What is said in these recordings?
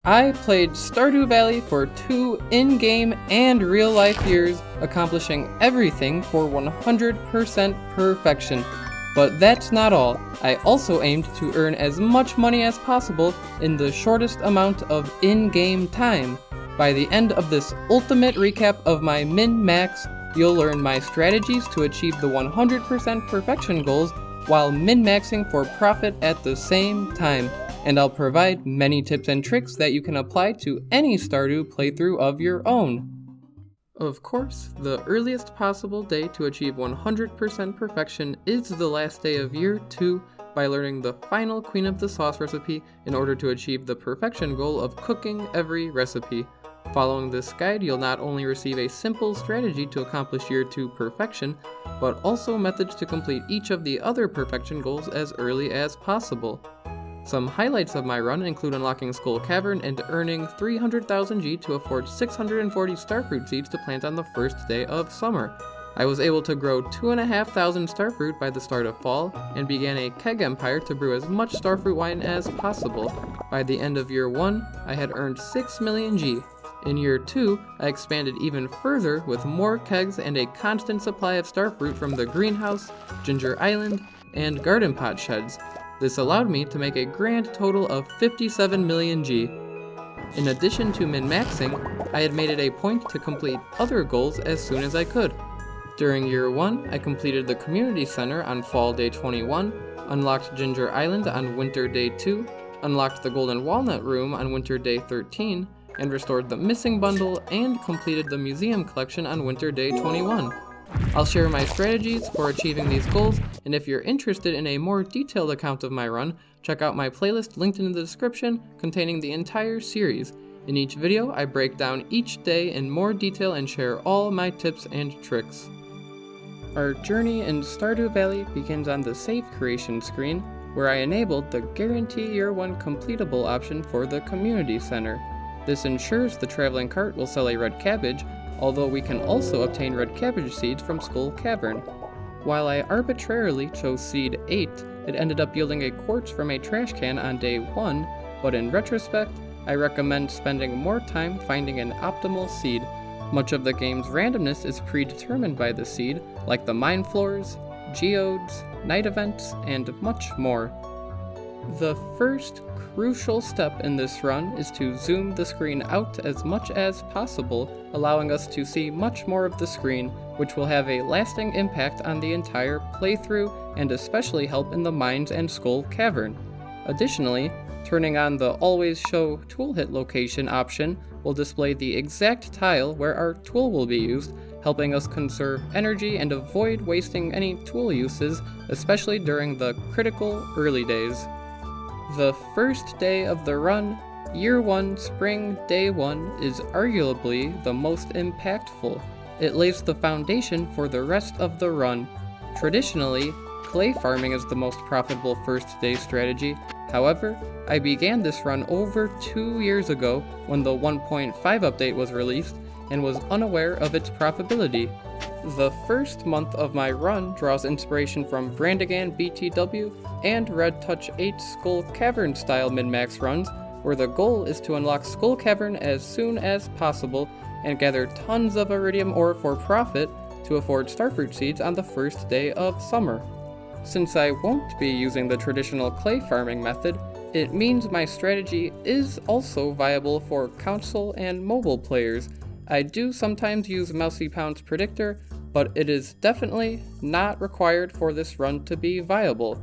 I played Stardew Valley for 2 in-game and real-life years, accomplishing everything for 100% perfection. But that's not all. I also aimed to earn as much money as possible in the shortest amount of in-game time. By the end of this ultimate recap of my min-max, you'll learn my strategies to achieve the 100% perfection goals while min-maxing for profit at the same time. And I'll provide many tips and tricks that you can apply to any Stardew playthrough of your own. Of course, the earliest possible day to achieve 100% perfection is the last day of year 2 by learning the final Queen of the Sauce recipe in order to achieve the perfection goal of cooking every recipe. Following this guide, you'll not only receive a simple strategy to accomplish year 2 perfection, but also methods to complete each of the other perfection goals as early as possible. Some highlights of my run include unlocking Skull Cavern and earning 300,000 G to afford 640 Starfruit seeds to plant on the first day of summer. I was able to grow 2,500 Starfruit by the start of fall, and began a keg empire to brew as much Starfruit wine as possible. By the end of year 1, I had earned 6 million G. In year 2, I expanded even further with more kegs and a constant supply of Starfruit from the greenhouse, Ginger Island, and garden pot sheds. This allowed me to make a grand total of 57 million G. In addition to min-maxing, I had made it a point to complete other goals as soon as I could. During year 1, I completed the community center on fall day 21, unlocked Ginger Island on winter day 2, unlocked the golden walnut room on winter day 13, and restored the missing bundle and completed the museum collection on winter day 21. I'll share my strategies for achieving these goals, and if you're interested in a more detailed account of my run, check out my playlist linked in the description containing the entire series. In each video, I break down each day in more detail and share all my tips and tricks. Our journey in Stardew Valley begins on the save creation screen, where I enabled the Guarantee Year 1 Completable option for the Community Center. This ensures the traveling cart will sell a red cabbage, although we can also obtain red cabbage seeds from Skull Cavern. While I arbitrarily chose seed 8, it ended up yielding a quartz from a trash can on day 1, but in retrospect, I recommend spending more time finding an optimal seed. Much of the game's randomness is predetermined by the seed, like the mine floors, geodes, night events, and much more. The first crucial step in this run is to zoom the screen out as much as possible, allowing us to see much more of the screen, which will have a lasting impact on the entire playthrough and especially help in the mines and Skull Cavern. Additionally, turning on the Always Show Tool Hit Location option will display the exact tile where our tool will be used, helping us conserve energy and avoid wasting any tool uses, especially during the critical early days. The first day of the run, Year 1 Spring Day 1, is arguably the most impactful. It lays the foundation for the rest of the run. Traditionally, clay farming is the most profitable first day strategy. However, I began this run over 2 years ago when the 1.5 update was released and was unaware of its profitability. The first month of my run draws inspiration from Brandigan BTW and Red Touch 8 Skull Cavern style min-max runs, where the goal is to unlock Skull Cavern as soon as possible and gather tons of iridium ore for profit to afford Starfruit seeds on the first day of summer. Since I won't be using the traditional clay farming method, it means my strategy is also viable for console and mobile players. I do sometimes use Mousy Pound's predictor, but it is definitely not required for this run to be viable.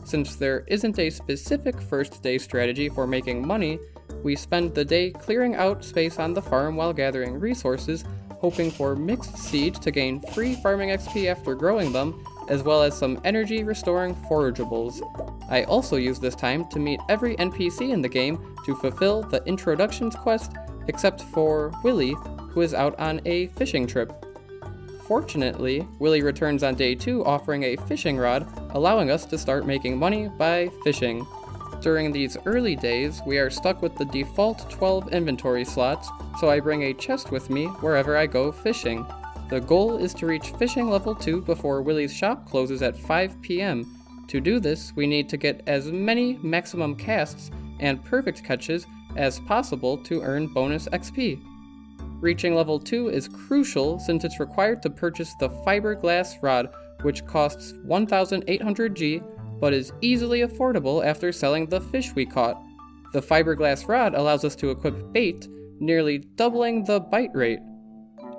Since there isn't a specific first day strategy for making money, we spend the day clearing out space on the farm while gathering resources, hoping for mixed seeds to gain free farming XP after growing them, as well as some energy restoring forageables. I also use this time to meet every NPC in the game to fulfill the introductions quest, except for Willy, who is out on a fishing trip. Fortunately, Willy returns on day 2 offering a fishing rod, allowing us to start making money by fishing. During these early days, we are stuck with the default 12 inventory slots, so I bring a chest with me wherever I go fishing. The goal is to reach fishing level 2 before Willy's shop closes at 5 p.m. To do this, we need to get as many maximum casts and perfect catches as possible to earn bonus XP. Reaching level 2 is crucial since it's required to purchase the fiberglass rod, which costs 1,800 G, but is easily affordable after selling the fish we caught. The fiberglass rod allows us to equip bait, nearly doubling the bite rate.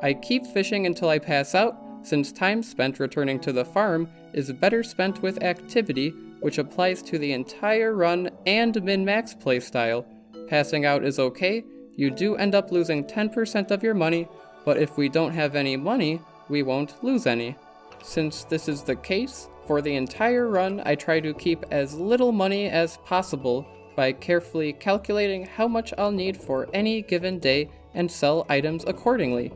I keep fishing until I pass out, since time spent returning to the farm is better spent with activity, which applies to the entire run and min-max playstyle. Passing out is okay, you do end up losing 10% of your money, but if we don't have any money, we won't lose any. Since this is the case, for the entire run I try to keep as little money as possible by carefully calculating how much I'll need for any given day and sell items accordingly.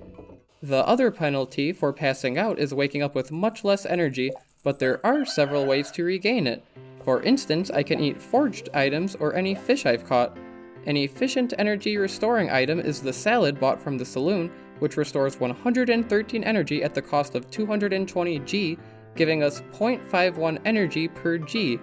The other penalty for passing out is waking up with much less energy, but there are several ways to regain it. For instance, I can eat foraged items or any fish I've caught. An efficient energy restoring item is the salad bought from the saloon, which restores 113 energy at the cost of 220 G, giving us 0.51 energy per G.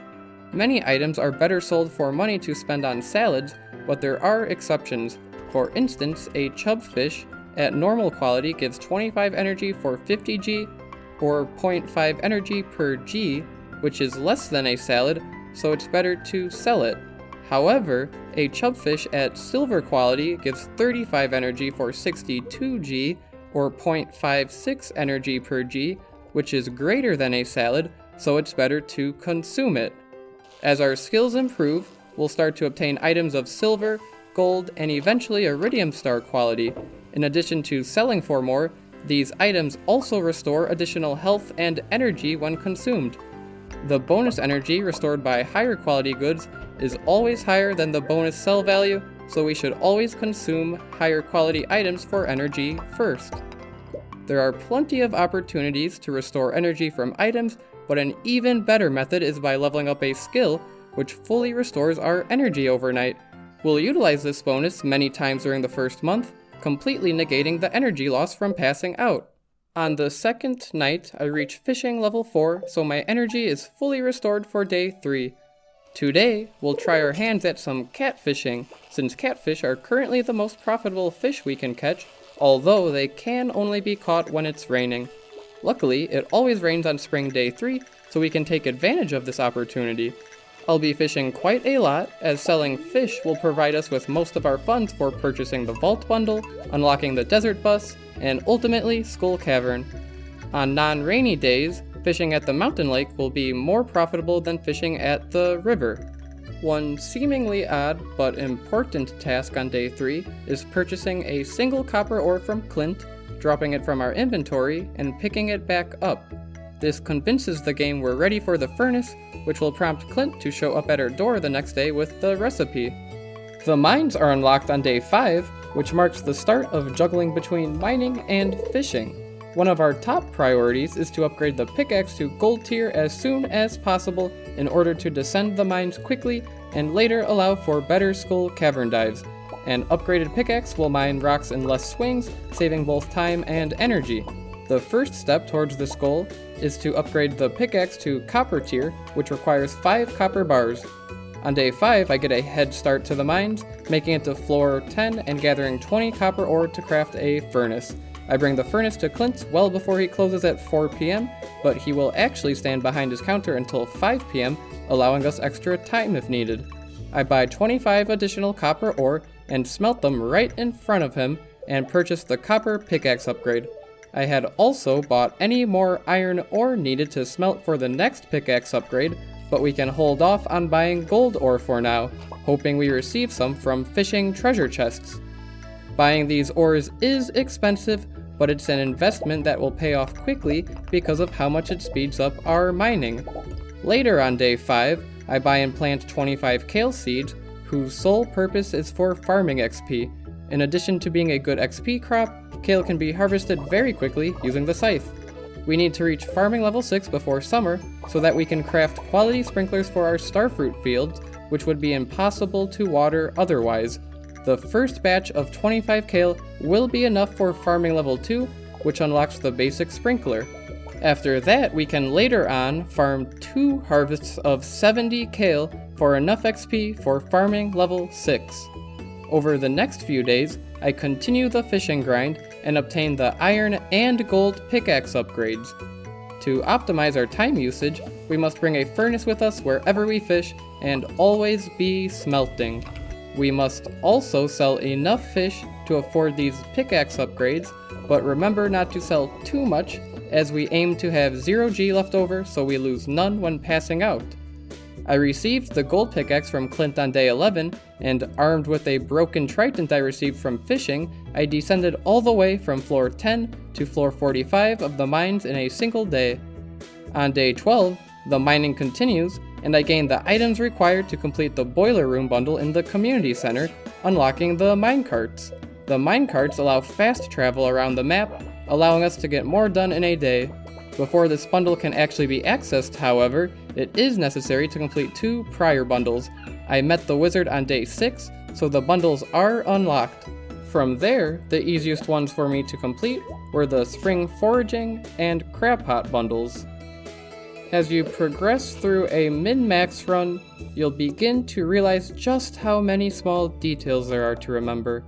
Many items are better sold for money to spend on salads, but there are exceptions. For instance, a chub fish at normal quality gives 25 energy for 50 G, or 0.5 energy per G, which is less than a salad, so it's better to sell it. However, a chubfish at silver quality gives 35 energy for 62 G, or 0.56 energy per G, which is greater than a salad, so it's better to consume it. As our skills improve, we'll start to obtain items of silver, gold, and eventually iridium star quality. In addition to selling for more, these items also restore additional health and energy when consumed. The bonus energy restored by higher quality goods is always higher than the bonus sell value, so we should always consume higher quality items for energy first. There are plenty of opportunities to restore energy from items, but an even better method is by leveling up a skill which fully restores our energy overnight. We'll utilize this bonus many times during the first month, completely negating the energy loss from passing out. On the second night, I reach fishing level 4, so my energy is fully restored for day 3. Today, we'll try our hands at some catfishing, since catfish are currently the most profitable fish we can catch, although they can only be caught when it's raining. Luckily, it always rains on spring day 3, so we can take advantage of this opportunity. I'll be fishing quite a lot, as selling fish will provide us with most of our funds for purchasing the Vault Bundle, unlocking the Desert Bus, and ultimately Skull Cavern. On non-rainy days, fishing at the mountain lake will be more profitable than fishing at the river. One seemingly odd but important task on day 3 is purchasing a single copper ore from Clint, dropping it from our inventory, and picking it back up. This convinces the game we're ready for the furnace, which will prompt Clint to show up at our door the next day with the recipe. The mines are unlocked on day 5, which marks the start of juggling between mining and fishing. One of our top priorities is to upgrade the pickaxe to gold tier as soon as possible in order to descend the mines quickly and later allow for better Skull Cavern dives. An upgraded pickaxe will mine rocks in less swings, saving both time and energy. The first step towards this goal is to upgrade the pickaxe to copper tier, which requires 5 copper bars. On day 5, I get a head start to the mines, making it to floor 10 and gathering 20 copper ore to craft a furnace. I bring the furnace to Clint well before he closes at 4 PM, but he will actually stand behind his counter until 5 PM, allowing us extra time if needed. I buy 25 additional copper ore and smelt them right in front of him and purchase the copper pickaxe upgrade. I had also bought any more iron ore needed to smelt for the next pickaxe upgrade, but we can hold off on buying gold ore for now, hoping we receive some from fishing treasure chests. Buying these ores is expensive, but it's an investment that will pay off quickly because of how much it speeds up our mining. Later on day 5, I buy and plant 25 kale seeds, whose sole purpose is for farming XP. In addition to being a good XP crop, kale can be harvested very quickly using the scythe. We need to reach farming level 6 before summer, so that we can craft quality sprinklers for our starfruit fields, which would be impossible to water otherwise. The first batch of 25 kale will be enough for farming level 2, which unlocks the basic sprinkler. After that, we can later on farm 2 harvests of 70 kale for enough XP for farming level 6. Over the next few days, I continue the fishing grind and obtain the iron and gold pickaxe upgrades. To optimize our time usage, we must bring a furnace with us wherever we fish and always be smelting. We must also sell enough fish to afford these pickaxe upgrades, but remember not to sell too much as we aim to have 0G left over so we lose none when passing out. I received the gold pickaxe from Clint on day 11, and armed with a broken trident I received from fishing, I descended all the way from floor 10 to floor 45 of the mines in a single day. On day 12, the mining continues, and I gained the items required to complete the boiler room bundle in the community center, unlocking the minecarts. The minecarts allow fast travel around the map, allowing us to get more done in a day. Before this bundle can actually be accessed, however, it is necessary to complete 2 prior bundles. I met the wizard on day 6, so the bundles are unlocked. From there, the easiest ones for me to complete were the spring foraging and crab pot bundles. As you progress through a min-max run, you'll begin to realize just how many small details there are to remember.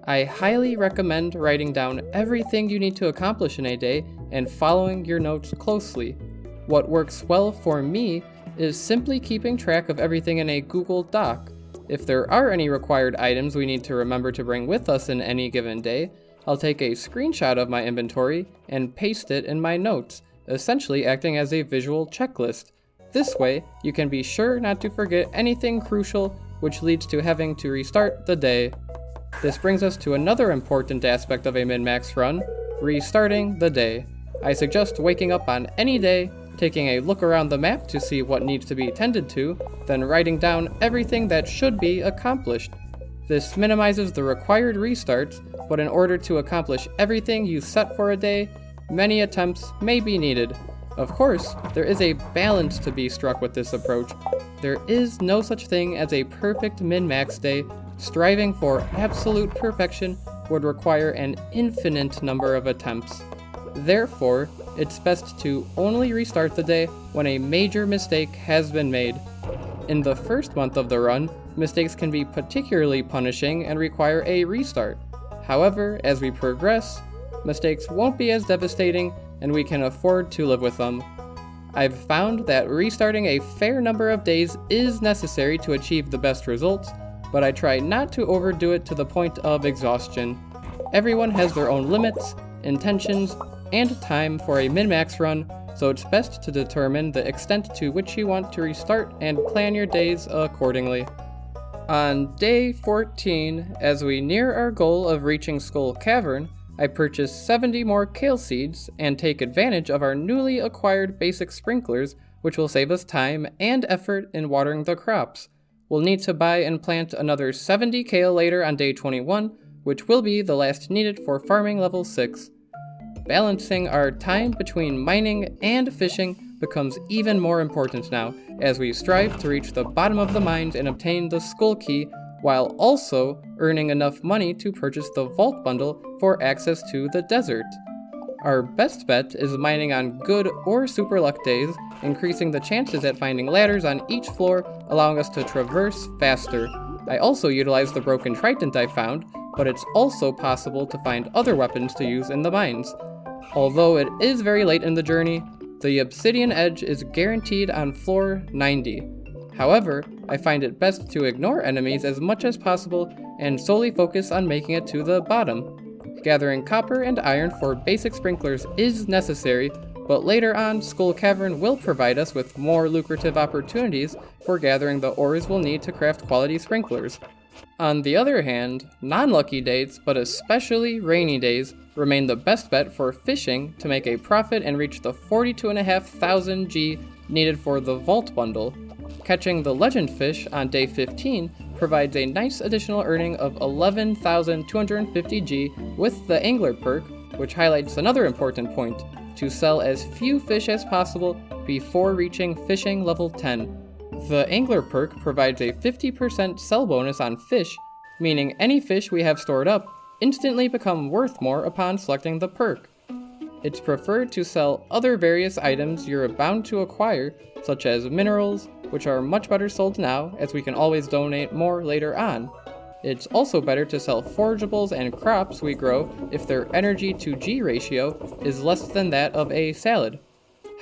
I highly recommend writing down everything you need to accomplish in a day and following your notes closely. What works well for me is simply keeping track of everything in a Google Doc. If there are any required items we need to remember to bring with us in any given day, I'll take a screenshot of my inventory and paste it in my notes, essentially acting as a visual checklist. This way, you can be sure not to forget anything crucial, which leads to having to restart the day. This brings us to another important aspect of a min-max run, restarting the day. I suggest waking up on any day, taking a look around the map to see what needs to be tended to, then writing down everything that should be accomplished. This minimizes the required restarts, but in order to accomplish everything you set for a day, many attempts may be needed. Of course, there is a balance to be struck with this approach. There is no such thing as a perfect min-max day. Striving for absolute perfection would require an infinite number of attempts. Therefore, it's best to only restart the day when a major mistake has been made. In the first month of the run, mistakes can be particularly punishing and require a restart. However, as we progress, mistakes won't be as devastating and we can afford to live with them. I've found that restarting a fair number of days is necessary to achieve the best results, but I try not to overdo it to the point of exhaustion. Everyone has their own limits, intentions, and time for a min-max run, so it's best to determine the extent to which you want to restart and plan your days accordingly. On day 14, as we near our goal of reaching Skull Cavern, I purchase 70 more kale seeds and take advantage of our newly acquired basic sprinklers, which will save us time and effort in watering the crops. We'll need to buy and plant another 70 kale later on day 21, which will be the last needed for farming level 6. Balancing our time between mining and fishing becomes even more important now, as we strive to reach the bottom of the mines and obtain the skull key, while also earning enough money to purchase the vault bundle for access to the desert. Our best bet is mining on good or super luck days, increasing the chances at finding ladders on each floor, allowing us to traverse faster. I also utilize the broken trident I found, but it's also possible to find other weapons to use in the mines. Although it is very late in the journey, the obsidian edge is guaranteed on floor 90. However, I find it best to ignore enemies as much as possible and solely focus on making it to the bottom. Gathering copper and iron for basic sprinklers is necessary, but later on, Skull Cavern will provide us with more lucrative opportunities for gathering the ores we'll need to craft quality sprinklers. On the other hand, non-lucky days, but especially rainy days, remain the best bet for fishing to make a profit and reach the 42,500 G needed for the vault bundle. Catching the legend fish on day 15 provides a nice additional earning of 11,250 G with the angler perk, which highlights another important point: to sell as few fish as possible before reaching fishing level 10. The angler perk provides a 50% sell bonus on fish, meaning any fish we have stored up instantly become worth more upon selecting the perk. It's preferred to sell other various items you're bound to acquire, such as minerals, which are much better sold now as we can always donate more later on. It's also better to sell forageables and crops we grow if their energy to G ratio is less than that of a salad.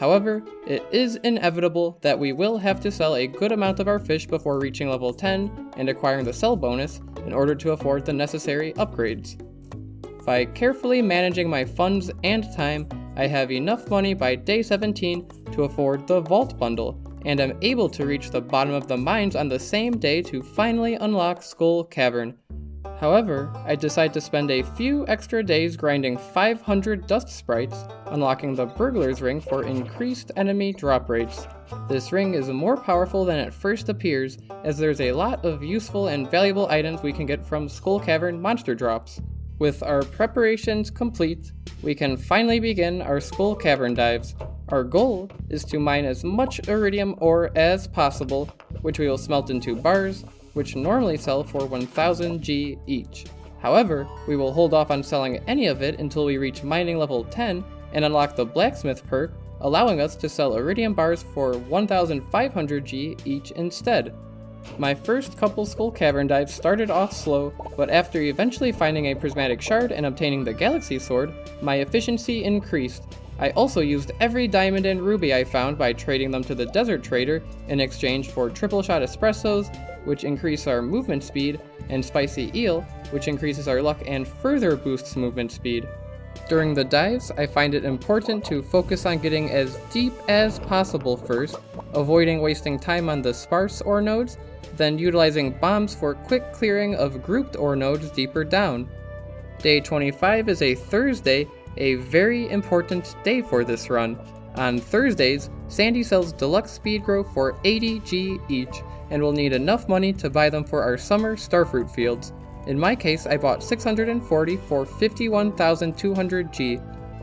However, it is inevitable that we will have to sell a good amount of our fish before reaching level 10 and acquiring the sell bonus in order to afford the necessary upgrades. By carefully managing my funds and time, I have enough money by day 17 to afford the Vault Bundle, and am able to reach the bottom of the mines on the same day to finally unlock Skull Cavern. However, I decide to spend a few extra days grinding 500 dust sprites, unlocking the Burglar's Ring for increased enemy drop rates. This ring is more powerful than it first appears, as there's a lot of useful and valuable items we can get from Skull Cavern monster drops. With our preparations complete, we can finally begin our Skull Cavern dives. Our goal is to mine as much iridium ore as possible, which we will smelt into bars, which normally sell for 1000 G each. However, we will hold off on selling any of it until we reach mining level 10 and unlock the blacksmith perk, allowing us to sell iridium bars for 1500 G each instead. My first couple Skull Cavern dives started off slow, but after eventually finding a prismatic shard and obtaining the galaxy sword, my efficiency increased. I also used every diamond and ruby I found by trading them to the desert trader in exchange for triple shot espressos, which increase our movement speed, and spicy eel, which increases our luck and further boosts movement speed. During the dives, I find it important to focus on getting as deep as possible first, avoiding wasting time on the sparse ore nodes, then utilizing bombs for quick clearing of grouped ore nodes deeper down. Day 25 is a Thursday, a very important day for this run. On Thursdays, Sandy sells deluxe speed grow for 80 G each, and will need enough money to buy them for our summer Starfruit fields. In my case, I bought 640 for 51,200 G.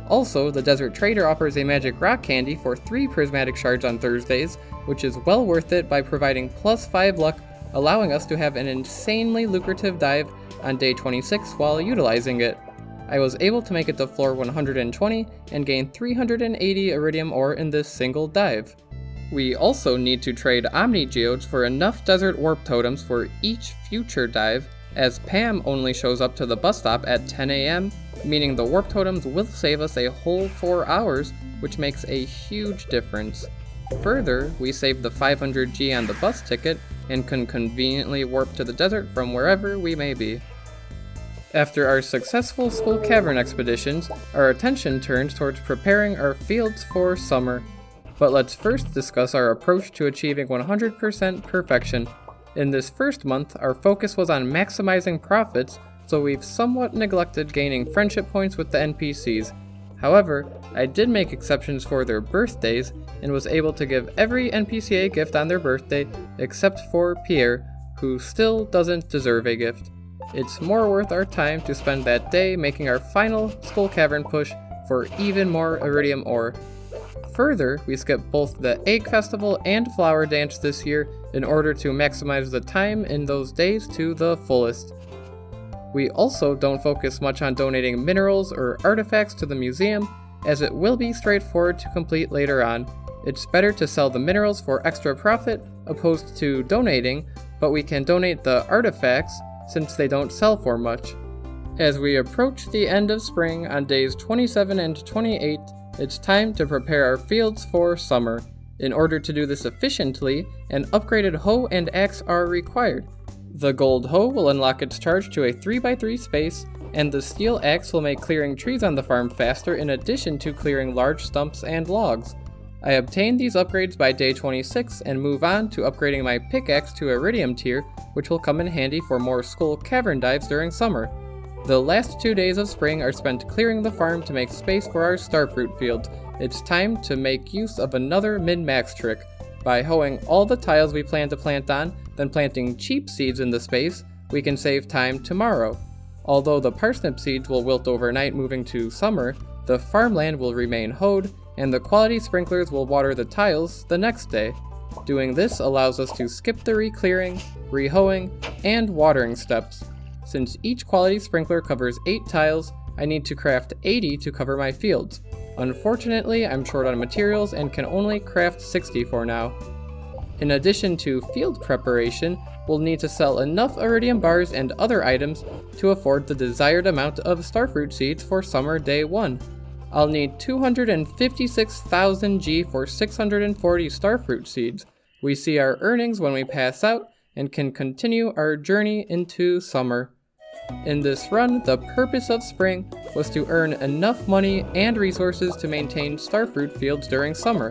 Also, the Desert Trader offers a magic rock candy for 3 prismatic shards on Thursdays, which is well worth it by providing plus 5 luck, allowing us to have an insanely lucrative dive on day 26 while utilizing it. I was able to make it to floor 120 and gain 380 iridium ore in this single dive. We also need to trade Omni Geodes for enough desert warp totems for each future dive, as Pam only shows up to the bus stop at 10 AM, meaning the warp totems will save us a whole 4 hours, which makes a huge difference. Further, we saved the 500 G on the bus ticket and can conveniently warp to the desert from wherever we may be. After our successful Skull Cavern expeditions, our attention turns towards preparing our fields for summer. But let's first discuss our approach to achieving 100% perfection. In this first month, our focus was on maximizing profits, so we've somewhat neglected gaining friendship points with the NPCs. However, I did make exceptions for their birthdays, and was able to give every NPC a gift on their birthday, except for Pierre, who still doesn't deserve a gift. It's more worth our time to spend that day making our final Skull Cavern push for even more iridium ore. Further, we skipped both the Egg Festival and Flower Dance this year in order to maximize the time in those days to the fullest. We also don't focus much on donating minerals or artifacts to the museum, as it will be straightforward to complete later on. It's better to sell the minerals for extra profit opposed to donating, but we can donate the artifacts since they don't sell for much. As we approach the end of spring on days 27 and 28, it's time to prepare our fields for summer. In order to do this efficiently, an upgraded hoe and axe are required. The gold hoe will unlock its charge to a 3x3 space, and the steel axe will make clearing trees on the farm faster in addition to clearing large stumps and logs. I obtained these upgrades by day 26 and move on to upgrading my pickaxe to Iridium tier, which will come in handy for more Skull Cavern dives during summer. The last 2 days of spring are spent clearing the farm to make space for our Starfruit fields. It's time to make use of another min-max trick. By hoeing all the tiles we plan to plant on, then planting cheap seeds in the space, we can save time tomorrow. Although the parsnip seeds will wilt overnight moving to summer, the farmland will remain hoed, and the quality sprinklers will water the tiles the next day. Doing this allows us to skip the re-clearing, re-hoeing, and watering steps. Since each quality sprinkler covers 8 tiles, I need to craft 80 to cover my fields. Unfortunately, I'm short on materials and can only craft 60 for now. In addition to field preparation, we'll need to sell enough iridium bars and other items to afford the desired amount of starfruit seeds for summer day 1. I'll need 256,000 G for 640 starfruit seeds. We see our earnings when we pass out and can continue our journey into summer. In this run, the purpose of spring was to earn enough money and resources to maintain starfruit fields during summer.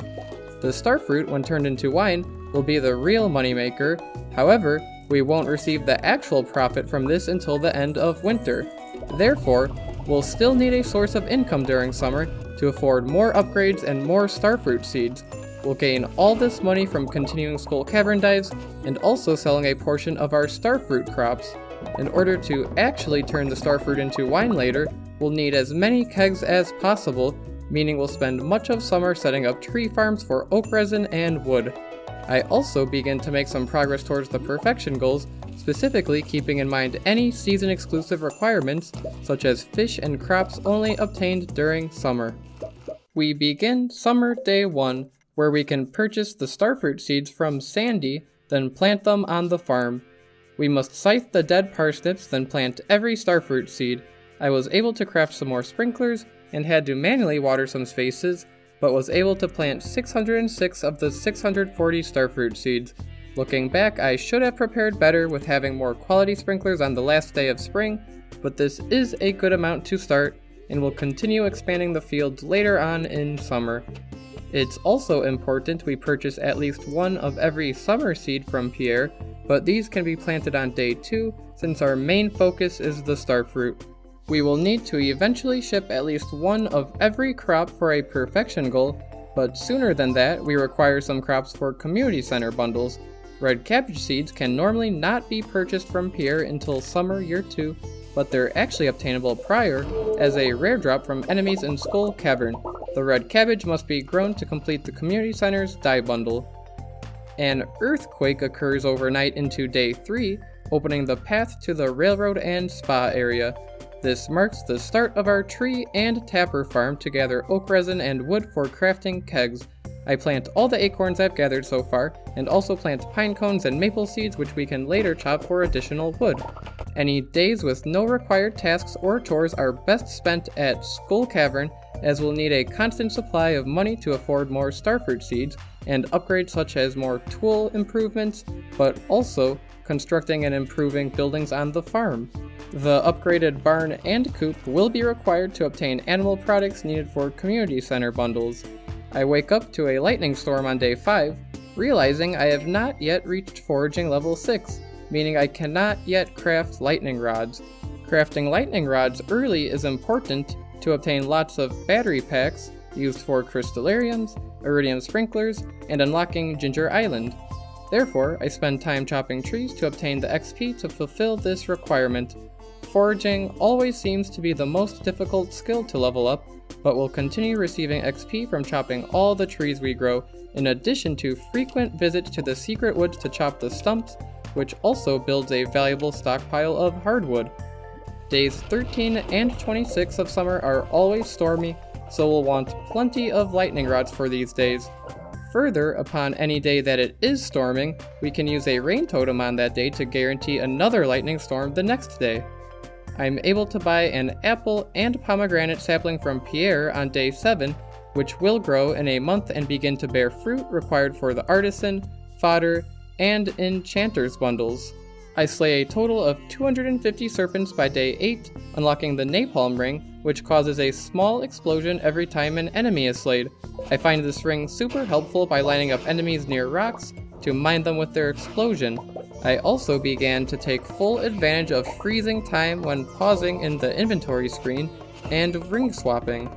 The starfruit, when turned into wine, will be the real moneymaker. However, we won't receive the actual profit from this until the end of winter. Therefore, we'll still need a source of income during summer to afford more upgrades and more starfruit seeds. We'll gain all this money from continuing Skull Cavern dives and also selling a portion of our starfruit crops. In order to actually turn the starfruit into wine later, we'll need as many kegs as possible, meaning we'll spend much of summer setting up tree farms for oak resin and wood. I also begin to make some progress towards the perfection goals, specifically keeping in mind any season-exclusive requirements, such as fish and crops only obtained during summer. We begin summer day 1, where we can purchase the starfruit seeds from Sandy, then plant them on the farm. We must scythe the dead parsnips, then plant every starfruit seed. I was able to craft some more sprinklers, and had to manually water some spaces, but was able to plant 606 of the 640 starfruit seeds. Looking back, I should have prepared better with having more quality sprinklers on the last day of spring, but this is a good amount to start, and will continue expanding the fields later on in summer. It's also important we purchase at least one of every summer seed from Pierre, but these can be planted on day 2 since our main focus is the starfruit. We will need to eventually ship at least one of every crop for a perfection goal, but sooner than that we require some crops for community center bundles. Red cabbage seeds can normally not be purchased from Pierre until summer year 2, but they're actually obtainable prior as a rare drop from enemies in Skull Cavern. The red cabbage must be grown to complete the community center's dye bundle. An earthquake occurs overnight into day 3, opening the path to the railroad and spa area. This marks the start of our tree and tapper farm to gather oak resin and wood for crafting kegs. I plant all the acorns I've gathered so far, and also plant pine cones and maple seeds which we can later chop for additional wood. Any days with no required tasks or chores are best spent at Skull Cavern, as we'll need a constant supply of money to afford more starfruit seeds and upgrades such as more tool improvements, but also constructing and improving buildings on the farm. The upgraded barn and coop will be required to obtain animal products needed for community center bundles. I wake up to a lightning storm on day 5, realizing I have not yet reached foraging level 6, meaning I cannot yet craft lightning rods. Crafting lightning rods early is important to obtain lots of battery packs used for crystallariums, iridium sprinklers, and unlocking Ginger Island. Therefore, I spend time chopping trees to obtain the XP to fulfill this requirement. Foraging always seems to be the most difficult skill to level up, but we'll continue receiving XP from chopping all the trees we grow, in addition to frequent visits to the secret woods to chop the stumps, which also builds a valuable stockpile of hardwood. Days 13 and 26 of summer are always stormy, so we'll want plenty of lightning rods for these days. Further, upon any day that it is storming, we can use a rain totem on that day to guarantee another lightning storm the next day. I'm able to buy an apple and pomegranate sapling from Pierre on day 7, which will grow in a month and begin to bear fruit required for the artisan, fodder, and enchanter's bundles. I slay a total of 250 serpents by day 8, unlocking the napalm ring, which causes a small explosion every time an enemy is slayed. I find this ring super helpful by lining up enemies near rocks to mine them with their explosion. I also began to take full advantage of freezing time when pausing in the inventory screen and ring swapping.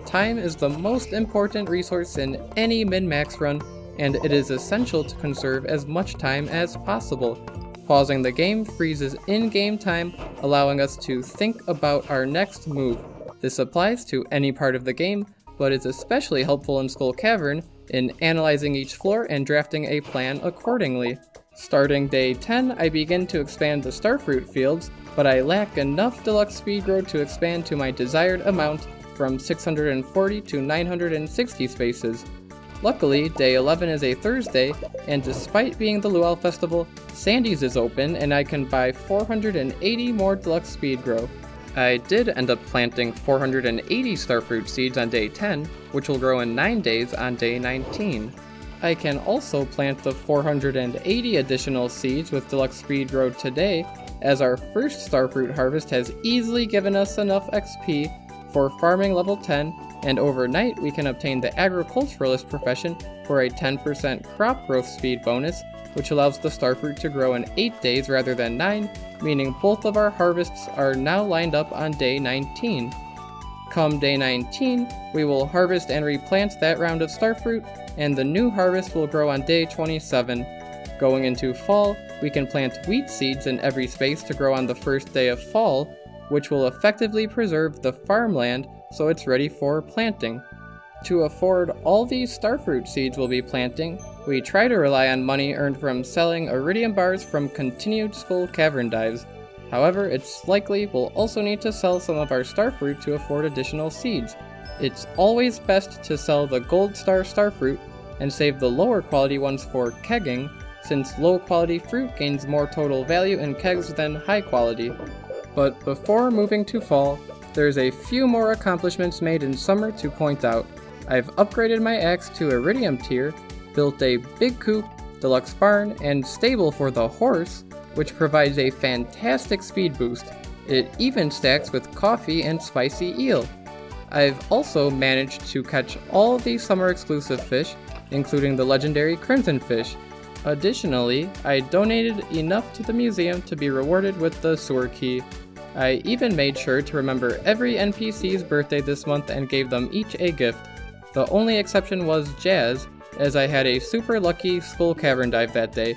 Time is the most important resource in any min-max run, and it is essential to conserve as much time as possible. Pausing the game freezes in-game time, allowing us to think about our next move. This applies to any part of the game, but is especially helpful in Skull Cavern in analyzing each floor and drafting a plan accordingly. Starting day 10, I begin to expand the starfruit fields, but I lack enough deluxe speed growth to expand to my desired amount from 640 to 960 spaces. Luckily, day 11 is a Thursday, and despite being the Luau Festival, Sandy's is open and I can buy 480 more deluxe speed grow. I did end up planting 480 Starfruit seeds on day 10, which will grow in 9 days on day 19. I can also plant the 480 additional seeds with deluxe speed grow today, as our first Starfruit harvest has easily given us enough XP for farming level 10, and overnight we can obtain the agriculturalist profession for a 10% crop growth speed bonus, which allows the Starfruit to grow in 8 days rather than 9, meaning both of our harvests are now lined up on day 19. Come day 19, we will harvest and replant that round of Starfruit, and the new harvest will grow on day 27. Going into fall, we can plant wheat seeds in every space to grow on the first day of fall, which will effectively preserve the farmland so it's ready for planting. To afford all these Starfruit seeds we'll be planting, we try to rely on money earned from selling iridium bars from continued school cavern dives. However, it's likely we'll also need to sell some of our Starfruit to afford additional seeds. It's always best to sell the Gold Star Starfruit and save the lower quality ones for kegging, since low quality fruit gains more total value in kegs than high quality. But before moving to fall, there's a few more accomplishments made in summer to point out. I've upgraded my axe to Iridium tier, built a big coop, deluxe barn, and stable for the horse, which provides a fantastic speed boost. It even stacks with coffee and spicy eel. I've also managed to catch all the summer exclusive fish, including the legendary crimson fish. Additionally, I donated enough to the museum to be rewarded with the sewer key. I even made sure to remember every NPC's birthday this month and gave them each a gift. The only exception was Jazz, as I had a super lucky school cavern dive that day.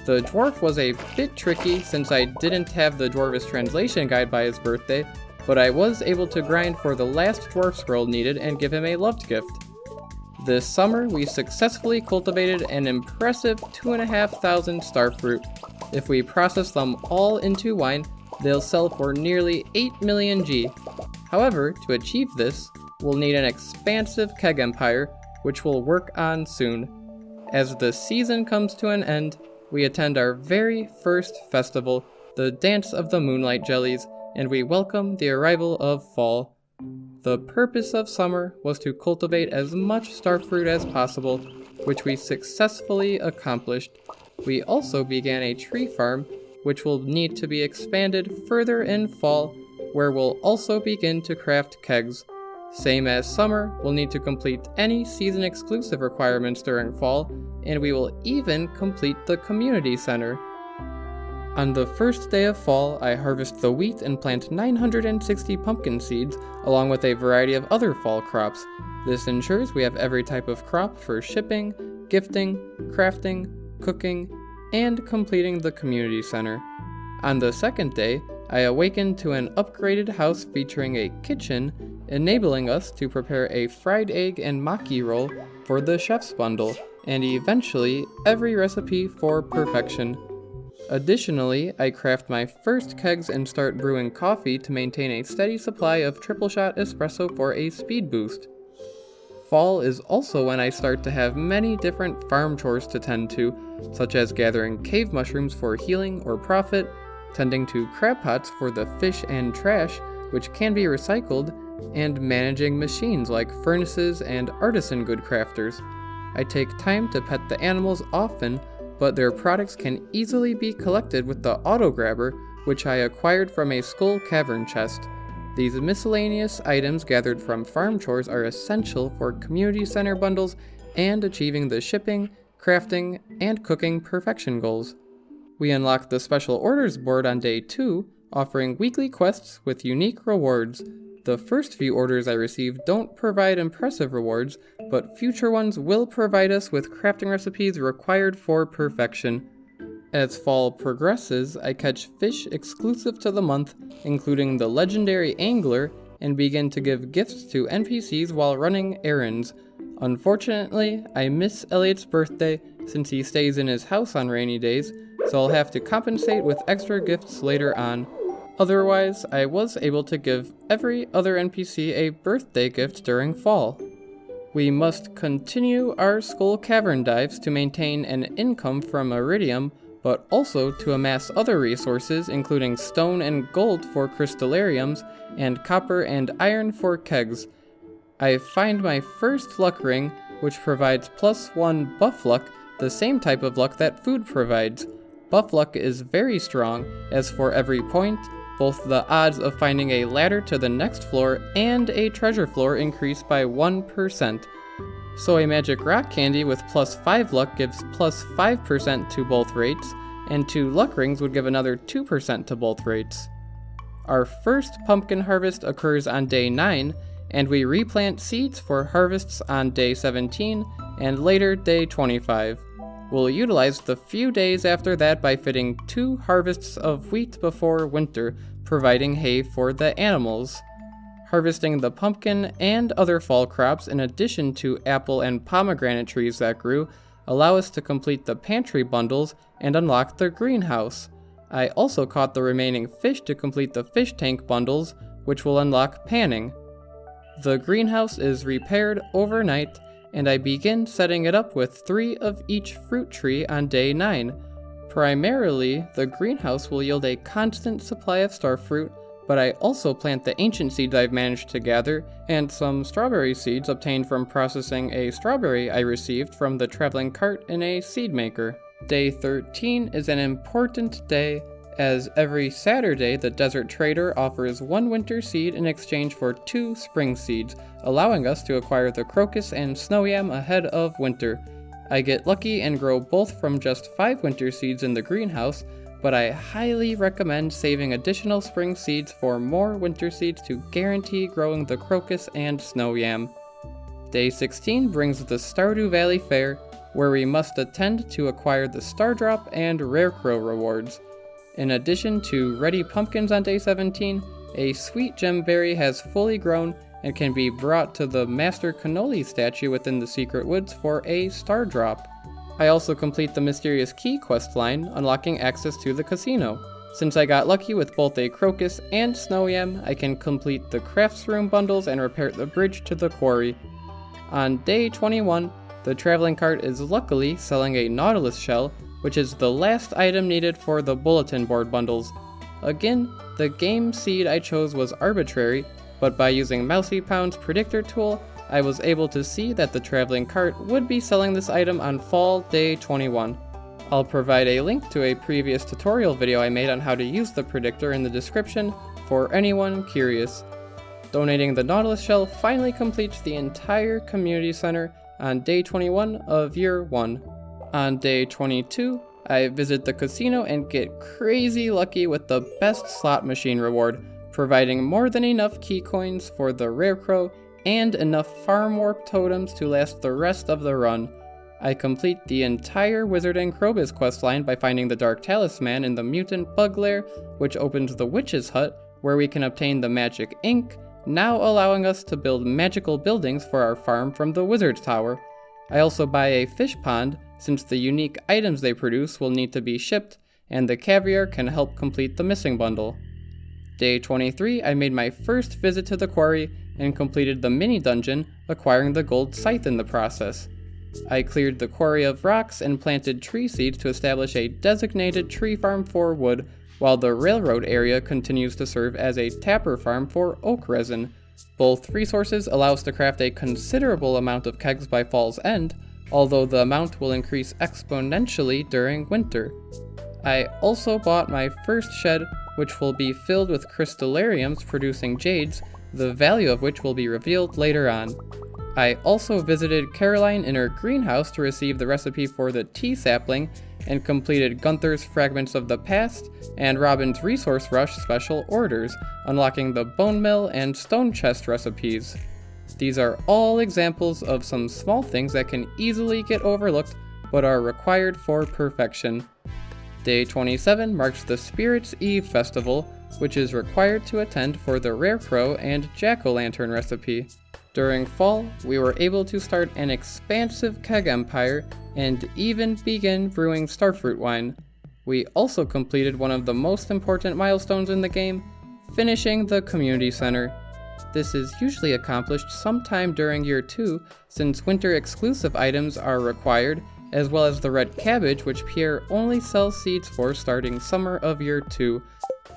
The dwarf was a bit tricky since I didn't have the Dwarvish translation guide by his birthday, but I was able to grind for the last dwarf scroll needed and give him a loved gift. This summer, we successfully cultivated an impressive 2,500 Starfruit. If we process them all into wine, they'll sell for nearly 8 million G. However, to achieve this, we'll need an expansive keg empire, which we'll work on soon. As the season comes to an end, we attend our very first festival, the Dance of the Moonlight Jellies, and we welcome the arrival of fall. The purpose of summer was to cultivate as much Starfruit as possible, which we successfully accomplished. We also began a tree farm, which will need to be expanded further in fall, where we'll also begin to craft kegs. Same as summer, we'll need to complete any season-exclusive requirements during fall, and we will even complete the community center. On the first day of fall, I harvest the wheat and plant 960 pumpkin seeds, along with a variety of other fall crops. This ensures we have every type of crop for shipping, gifting, crafting, cooking, and completing the community center. On the second day, I awaken to an upgraded house featuring a kitchen, enabling us to prepare a fried egg and maki roll for the chef's bundle, and eventually every recipe for perfection. Additionally, I craft my first kegs and start brewing coffee to maintain a steady supply of triple shot espresso for a speed boost. Fall is also when I start to have many different farm chores to tend to, such as gathering cave mushrooms for healing or profit, tending to crab pots for the fish and trash, which can be recycled, and managing machines like furnaces and artisan good crafters. I take time to pet the animals often, but their products can easily be collected with the auto grabber, which I acquired from a skull cavern chest. These miscellaneous items gathered from farm chores are essential for community center bundles and achieving the shipping, crafting, and cooking perfection goals. We unlock the special orders board on day 2, offering weekly quests with unique rewards. The first few orders I received don't provide impressive rewards, but future ones will provide us with crafting recipes required for perfection. As fall progresses, I catch fish exclusive to the month, including the legendary angler, and begin to give gifts to NPCs while running errands. Unfortunately, I miss Elliot's birthday since he stays in his house on rainy days, so I'll have to compensate with extra gifts later on. Otherwise, I was able to give every other NPC a birthday gift during fall. We must continue our skull cavern dives to maintain an income from iridium, but also to amass other resources including stone and gold for crystallariums, and copper and iron for kegs. I find my first luck ring, which provides +1 buff luck, the same type of luck that food provides. Buff luck is very strong, as for every point, both the odds of finding a ladder to the next floor and a treasure floor increase by 1%. So a magic rock candy with +5 luck gives +5% to both rates, and 2 luck rings would give another 2% to both rates. Our first pumpkin harvest occurs on day 9, and we replant seeds for harvests on day 17 and later day 25. We'll utilize the few days after that by fitting 2 harvests of wheat before winter, providing hay for the animals. Harvesting the pumpkin and other fall crops in addition to apple and pomegranate trees that grew allow us to complete the pantry bundles and unlock the greenhouse. I also caught the remaining fish to complete the fish tank bundles, which will unlock panning. The greenhouse is repaired overnight, and I begin setting it up with 3 of each fruit tree on day 9. Primarily, the greenhouse will yield a constant supply of starfruit, but I also plant the ancient seeds I've managed to gather, and some strawberry seeds obtained from processing a strawberry I received from the traveling cart in a seed maker. Day 13 is an important day, as every Saturday the desert trader offers 1 winter seed in exchange for 2 spring seeds, allowing us to acquire the crocus and snow yam ahead of winter. I get lucky and grow both from just 5 winter seeds in the greenhouse, but I highly recommend saving additional spring seeds for more winter seeds to guarantee growing the crocus and snow yam. Day 16 brings the Stardew Valley Fair, where we must attend to acquire the Star Drop and Rare Crow rewards. In addition to ready pumpkins on day 17, a sweet gemberry has fully grown and can be brought to the Master Cannoli statue within the Secret Woods for a Star Drop. I also complete the Mysterious Key quest line, unlocking access to the casino. Since I got lucky with both a crocus and snow yam, I can complete the crafts room bundles and repair the bridge to the quarry. On day 21, the traveling cart is luckily selling a nautilus shell, which is the last item needed for the bulletin board bundles. Again, the game seed I chose was arbitrary, but by using Mousy-Pound's predictor tool, I was able to see that the traveling cart would be selling this item on fall day 21. I'll provide a link to a previous tutorial video I made on how to use the predictor in the description for anyone curious. Donating the nautilus shell finally completes the entire community center on day 21 of year 1. On day 22, I visit the casino and get crazy lucky with the best slot machine reward, providing more than enough key coins for the Rare Crow and enough farm warp totems to last the rest of the run. I complete the entire Wizard and Crowbiz questline by finding the Dark Talisman in the Mutant Bug Lair, which opens the Witch's Hut, where we can obtain the magic ink, now allowing us to build magical buildings for our farm from the Wizard's Tower. I also buy a fish pond, since the unique items they produce will need to be shipped, and the caviar can help complete the missing bundle. Day 23, I made my first visit to the quarry and completed the mini dungeon, acquiring the gold scythe in the process. I cleared the quarry of rocks and planted tree seeds to establish a designated tree farm for wood, while the railroad area continues to serve as a tapper farm for oak resin. Both resources allow us to craft a considerable amount of kegs by fall's end, although the amount will increase exponentially during winter. I also bought my first shed, which will be filled with crystallariums producing jades, the value of which will be revealed later on. I also visited Caroline in her greenhouse to receive the recipe for the tea sapling, and completed Gunther's Fragments of the Past and Robin's Resource Rush special orders, unlocking the bone mill and stone chest recipes. These are all examples of some small things that can easily get overlooked, but are required for perfection. Day 27 marks the Spirits Eve Festival, which is required to attend for the Rare Crow and Jack-o'-lantern recipe. During fall, we were able to start an expansive keg empire and even begin brewing Starfruit wine. We also completed one of the most important milestones in the game, finishing the community center. This is usually accomplished sometime during year 2, since winter exclusive items are required, as well as the red cabbage, which Pierre only sells seeds for starting summer of year 2.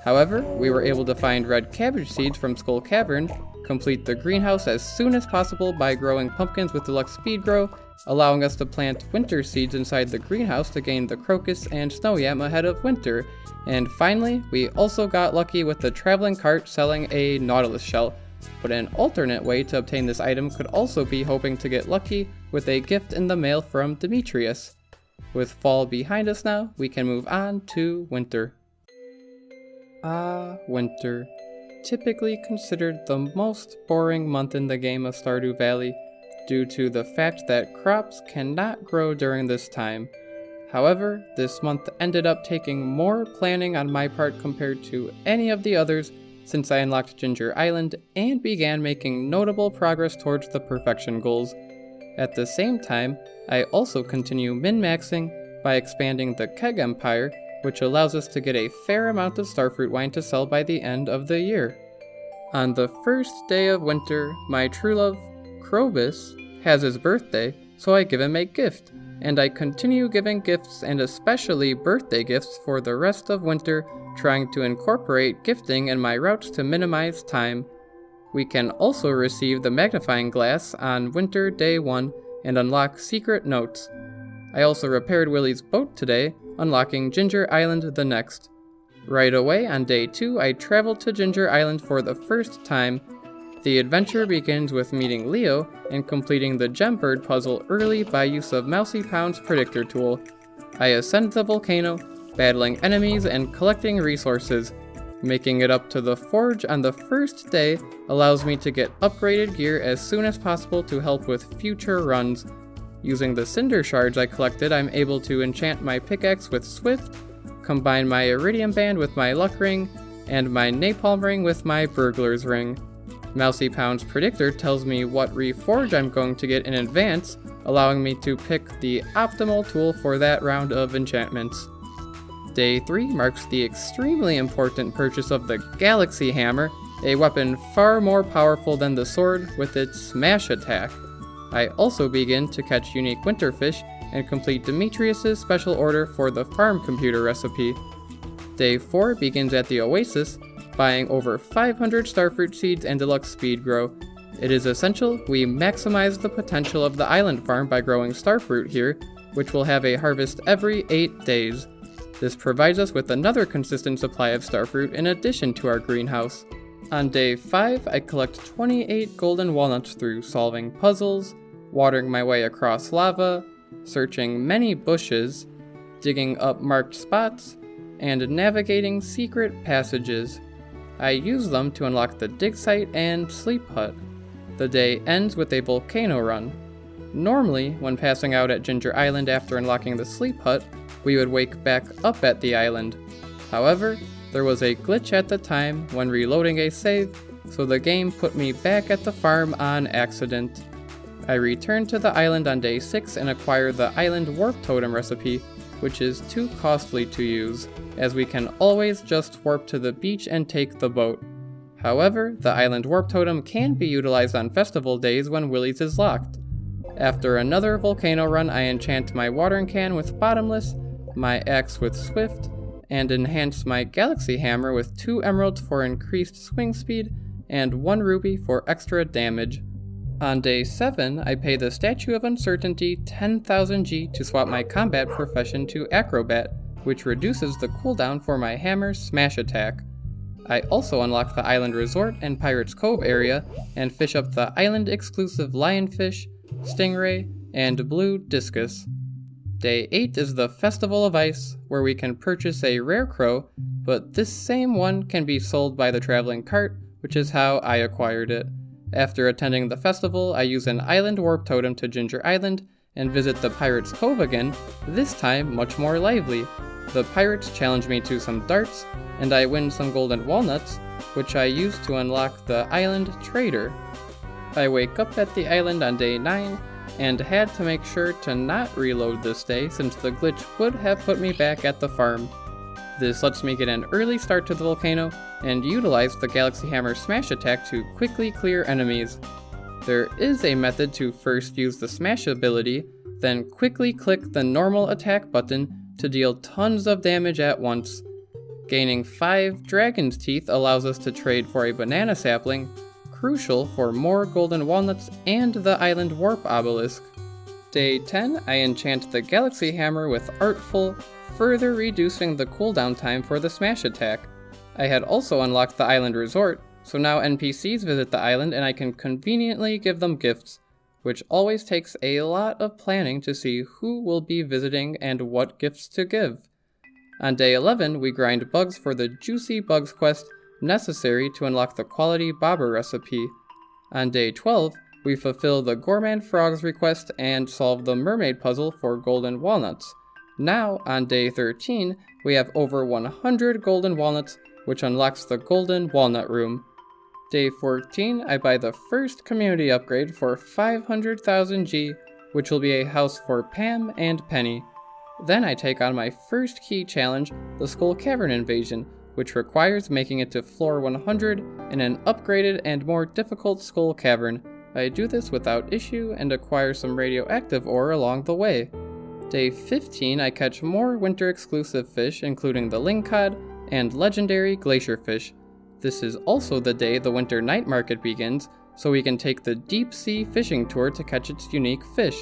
However, we were able to find red cabbage seeds from Cavern, complete the greenhouse as soon as possible by growing pumpkins with deluxe speed grow, allowing us to plant winter seeds inside the greenhouse to gain the crocus and snow yam ahead of winter. And finally, we also got lucky with the traveling cart selling a nautilus shell. But an alternate way to obtain this item could also be hoping to get lucky with a gift in the mail from Demetrius. With fall behind us now, we can move on to winter. Winter. Typically considered the most boring month in the game of Stardew Valley, due to the fact that crops cannot grow during this time. However, this month ended up taking more planning on my part compared to any of the others, since I unlocked Ginger Island and began making notable progress towards the perfection goals. At the same time, I also continue min-maxing by expanding the Keg Empire, which allows us to get a fair amount of Starfruit wine to sell by the end of the year. On the first day of winter, my true love, Krobus, has his birthday, so I give him a gift, and I continue giving gifts and especially birthday gifts for the rest of winter, trying to incorporate gifting in my routes to minimize time. We can also receive the magnifying glass on winter day 1 and unlock secret notes. I also repaired Willie's boat today, unlocking Ginger Island the next. Right away on day 2, I traveled to Ginger Island for the first time. The adventure begins with meeting Leo and completing the gem bird puzzle early by use of Mousy Pound's predictor tool. I ascend the volcano, battling enemies and collecting resources. Making it up to the forge on the first day allows me to get upgraded gear as soon as possible to help with future runs. Using the cinder shards I collected, I'm able to enchant my pickaxe with Swift, combine my iridium band with my luck ring, and my napalm ring with my burglar's ring. Mousy Pound's predictor tells me what reforge I'm going to get in advance, allowing me to pick the optimal tool for that round of enchantments. Day 3 marks the extremely important purchase of the Galaxy Hammer, a weapon far more powerful than the sword with its smash attack. I also begin to catch unique winterfish and complete Demetrius' special order for the farm computer recipe. Day 4 begins at the Oasis, buying over 500 Starfruit seeds and deluxe speed grow. It is essential we maximize the potential of the island farm by growing Starfruit here, which will have a harvest every 8 days. This provides us with another consistent supply of Starfruit in addition to our greenhouse. On day 5, I collect 28 golden walnuts through solving puzzles, watering my way across lava, searching many bushes, digging up marked spots, and navigating secret passages. I use them to unlock the dig site and sleep hut. The day ends with a volcano run. Normally, when passing out at Ginger Island after unlocking the sleep hut, we would wake back up at the island. However, there was a glitch at the time when reloading a save, so the game put me back at the farm on accident. I returned to the island on day 6 and acquired the Island Warp Totem recipe, which is too costly to use, as we can always just warp to the beach and take the boat. However, the Island Warp Totem can be utilized on festival days when Willie's is locked. After another volcano run, I enchant my watering can with Bottomless, my axe with Swift, and enhance my Galaxy Hammer with 2 emeralds for increased swing speed and 1 ruby for extra damage. On day 7, I pay the Statue of Uncertainty 10,000 G to swap my combat profession to Acrobat, which reduces the cooldown for my hammer's smash attack. I also unlock the Island Resort and Pirates Cove area, and fish up the island-exclusive lionfish, stingray, and blue discus. Day 8 is the Festival of Ice, where we can purchase a rare crow, but this same one can be sold by the traveling cart, which is how I acquired it. After attending the festival, I use an Island Warp Totem to Ginger Island and visit the Pirates Cove again, this time much more lively. The pirates challenge me to some darts, and I win some golden walnuts, which I use to unlock the Island Trader. I wake up at the island on day 9, and had to make sure to not reload this day since the glitch would have put me back at the farm. This lets me get an early start to the volcano and utilize the Galaxy Hammer Smash attack to quickly clear enemies. There is a method to first use the Smash ability, then quickly click the normal attack button to deal tons of damage at once. Gaining 5 Dragon's Teeth allows us to trade for a banana sapling, crucial for more golden walnuts and the island warp obelisk. Day 10, I enchant the Galaxy Hammer with Artful, further reducing the cooldown time for the Smash attack. I had also unlocked the Island Resort, so now NPCs visit the island and I can conveniently give them gifts, which always takes a lot of planning to see who will be visiting and what gifts to give. On day 11, we grind bugs for the Juicy Bugs quest necessary to unlock the Quality Bobber recipe. On day 12, we fulfill the Gourmand Frog's request and solve the Mermaid puzzle for Golden Walnuts. Now, on day 13, we have over 100 Golden Walnuts, which unlocks the Golden Walnut Room. Day 14, I buy the first community upgrade for 500,000 G, which will be a house for Pam and Penny. Then I take on my first key challenge, the Skull Cavern Invasion, which requires making it to floor 100 in an upgraded and more difficult Skull Cavern. I do this without issue and acquire some radioactive ore along the way. Day 15, I catch more winter-exclusive fish, including the lingcod and legendary glacier fish. This is also the day the winter night market begins, so we can take the deep sea fishing tour to catch its unique fish.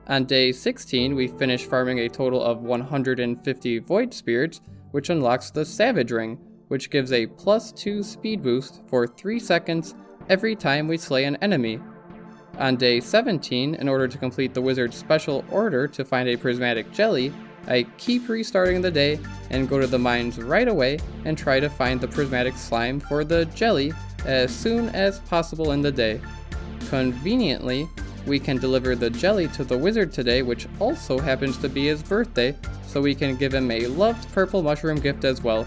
On day 16, we finish farming a total of 150 void spirits, which unlocks the Savage Ring, which gives a +2 speed boost for 3 seconds every time we slay an enemy. On day 17, in order to complete the wizard's special order to find a prismatic jelly, I keep restarting the day and go to the mines right away and try to find the prismatic slime for the jelly as soon as possible in the day. Conveniently, we can deliver the jelly to the wizard today, which also happens to be his birthday, so we can give him a loved purple mushroom gift as well.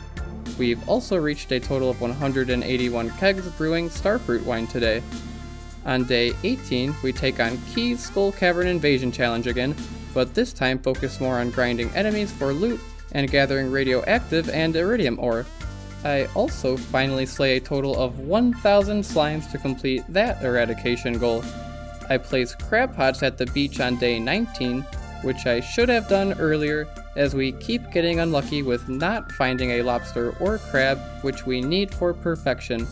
We've also reached a total of 181 kegs brewing Starfruit wine today. On day 18, we take on Key's Skull Cavern Invasion Challenge again, but this time focus more on grinding enemies for loot and gathering radioactive and iridium ore. I also finally slay a total of 1,000 slimes to complete that eradication goal. I place crab pots at the beach on day 19, which I should have done earlier, as we keep getting unlucky with not finding a lobster or crab, which we need for perfection.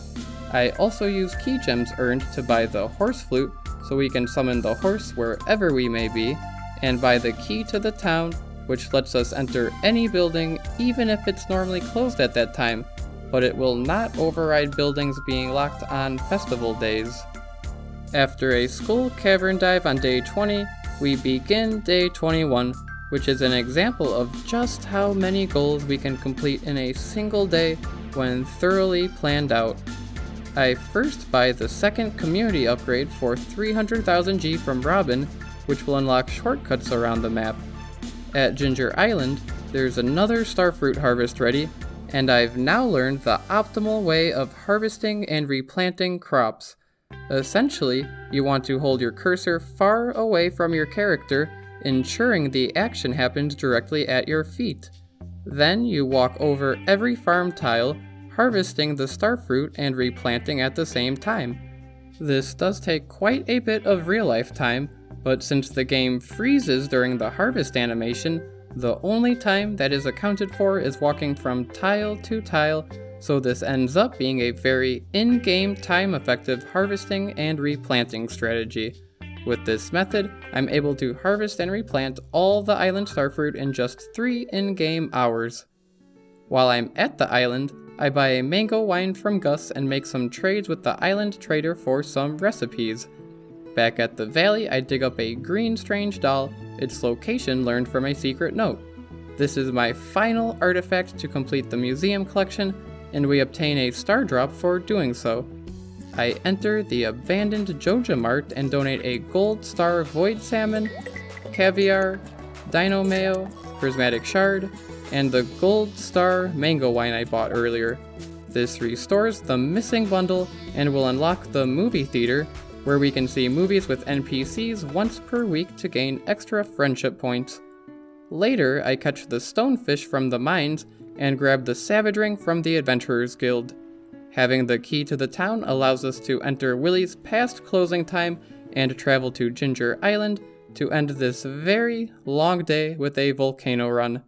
I also use key gems earned to buy the horse flute, so we can summon the horse wherever we may be, and buy the key to the town, which lets us enter any building even if it's normally closed at that time, but it will not override buildings being locked on festival days. After a Skull Cavern dive on day 20, we begin day 21, which is an example of just how many goals we can complete in a single day when thoroughly planned out. I first buy the second community upgrade for 300,000 G from Robin, which will unlock shortcuts around the map. At Ginger Island, there's another Starfruit harvest ready, and I've now learned the optimal way of harvesting and replanting crops. Essentially, you want to hold your cursor far away from your character, ensuring the action happens directly at your feet. Then you walk over every farm tile, harvesting the Starfruit and replanting at the same time. This does take quite a bit of real-life time, but since the game freezes during the harvest animation, the only time that is accounted for is walking from tile to tile, so this ends up being a very in-game time-effective harvesting and replanting strategy. With this method, I'm able to harvest and replant all the island Starfruit in just 3 in-game hours. While I'm at the island, I buy a mango wine from Gus and make some trades with the island trader for some recipes. Back at the valley, I dig up a green strange doll, its location learned from a secret note. This is my final artifact to complete the museum collection, and we obtain a star drop for doing so. I enter the abandoned Joja Mart and donate a gold star void salmon, caviar, dino mayo, prismatic shard, and the gold star mango wine I bought earlier. This restores the missing bundle and will unlock the movie theater, where we can see movies with NPCs once per week to gain extra friendship points. Later, I catch the stonefish from the mines and grab the Savage Ring from the Adventurers Guild. Having the key to the town allows us to enter Willie's past closing time and travel to Ginger Island to end this very long day with a volcano run.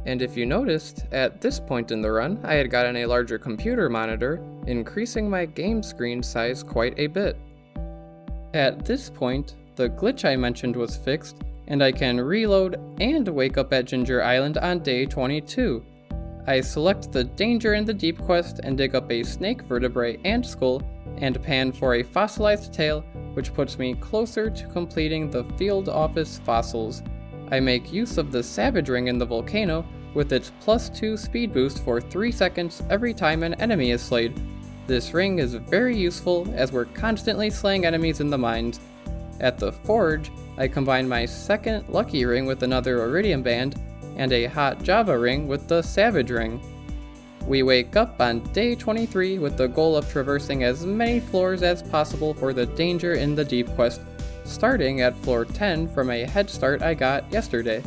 And if you noticed, at this point in the run, I had gotten a larger computer monitor, increasing my game screen size quite a bit. At this point, the glitch I mentioned was fixed, and I can reload and wake up at Ginger Island on day 22. I select the Danger in the Deep quest and dig up a snake vertebrae and skull, and pan for a fossilized tail, which puts me closer to completing the field office fossils. I make use of the Savage Ring in the volcano with its +2 speed boost for 3 seconds every time an enemy is slayed. This ring is very useful as we're constantly slaying enemies in the mines. At the Forge, I combine my second lucky ring with another Iridium Band, and a hot Java ring with the Savage Ring. We wake up on day 23 with the goal of traversing as many floors as possible for the Danger in the Deep quest, starting at floor 10 from a head start I got yesterday.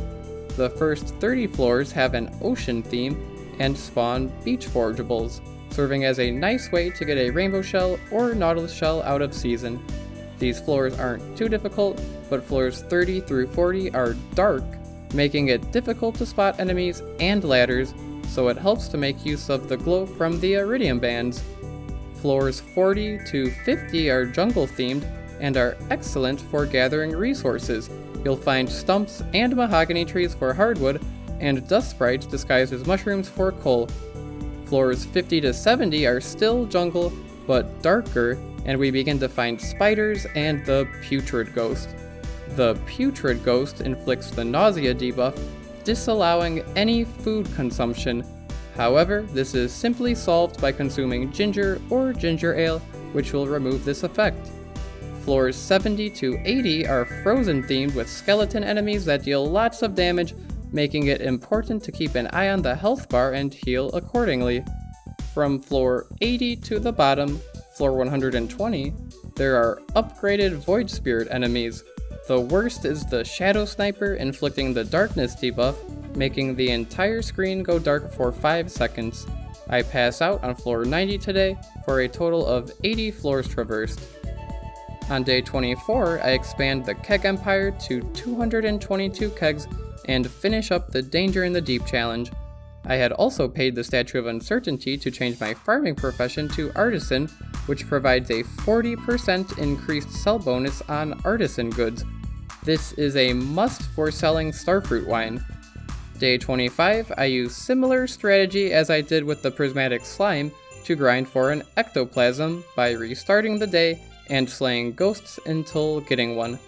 The first 30 floors have an ocean theme and spawn beach forageables, serving as a nice way to get a rainbow shell or nautilus shell out of season. These floors aren't too difficult, but floors 30 through 40 are dark, making it difficult to spot enemies and ladders, so it helps to make use of the glow from the Iridium Bands. Floors 40 to 50 are jungle themed and are excellent for gathering resources. You'll find stumps and mahogany trees for hardwood, and dust sprites disguised as mushrooms for coal. Floors 50 to 70 are still jungle, but darker, and we begin to find spiders and the Putrid Ghost. The Putrid Ghost inflicts the nausea debuff, disallowing any food consumption. However, this is simply solved by consuming ginger or ginger ale, which will remove this effect. Floors 70 to 80 are frozen themed with skeleton enemies that deal lots of damage, making it important to keep an eye on the health bar and heal accordingly. From floor 80 to the bottom, floor 120, there are upgraded Void Spirit enemies. The worst is the Shadow Sniper, inflicting the darkness debuff, making the entire screen go dark for 5 seconds. I pass out on floor 90 today for a total of 80 floors traversed. On day 24, I expand the Keg Empire to 222 kegs and finish up the Danger in the Deep challenge. I had also paid the Statue of Uncertainty to change my farming profession to Artisan, which provides a 40% increased sell bonus on artisan goods. This is a must for selling Starfruit wine. Day 25, I use similar strategy as I did with the Prismatic Slime to grind for an Ectoplasm by restarting the day and slaying ghosts until getting one.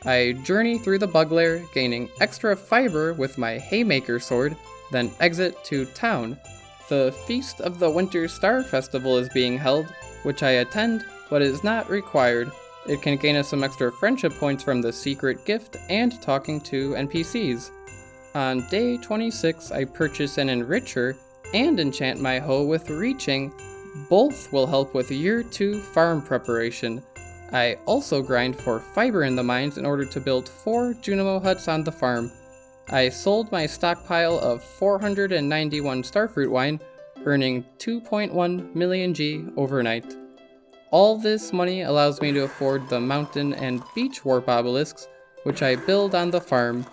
I journey through the bug lair, gaining extra fiber with my Haymaker sword, then exit to town. The Feast of the Winter Star Festival is being held, which I attend, but is not required. It can gain us some extra friendship points from the secret gift and talking to NPCs. On day 26, I purchase an Enricher and enchant my hoe with Reaching. Both will help with year 2 farm preparation. I also grind for fiber in the mines in order to build 4 Junimo huts on the farm. I sold my stockpile of 491 Starfruit wine, earning 2.1 million G overnight. All this money allows me to afford the mountain and beach warp obelisks, which I build on the farm.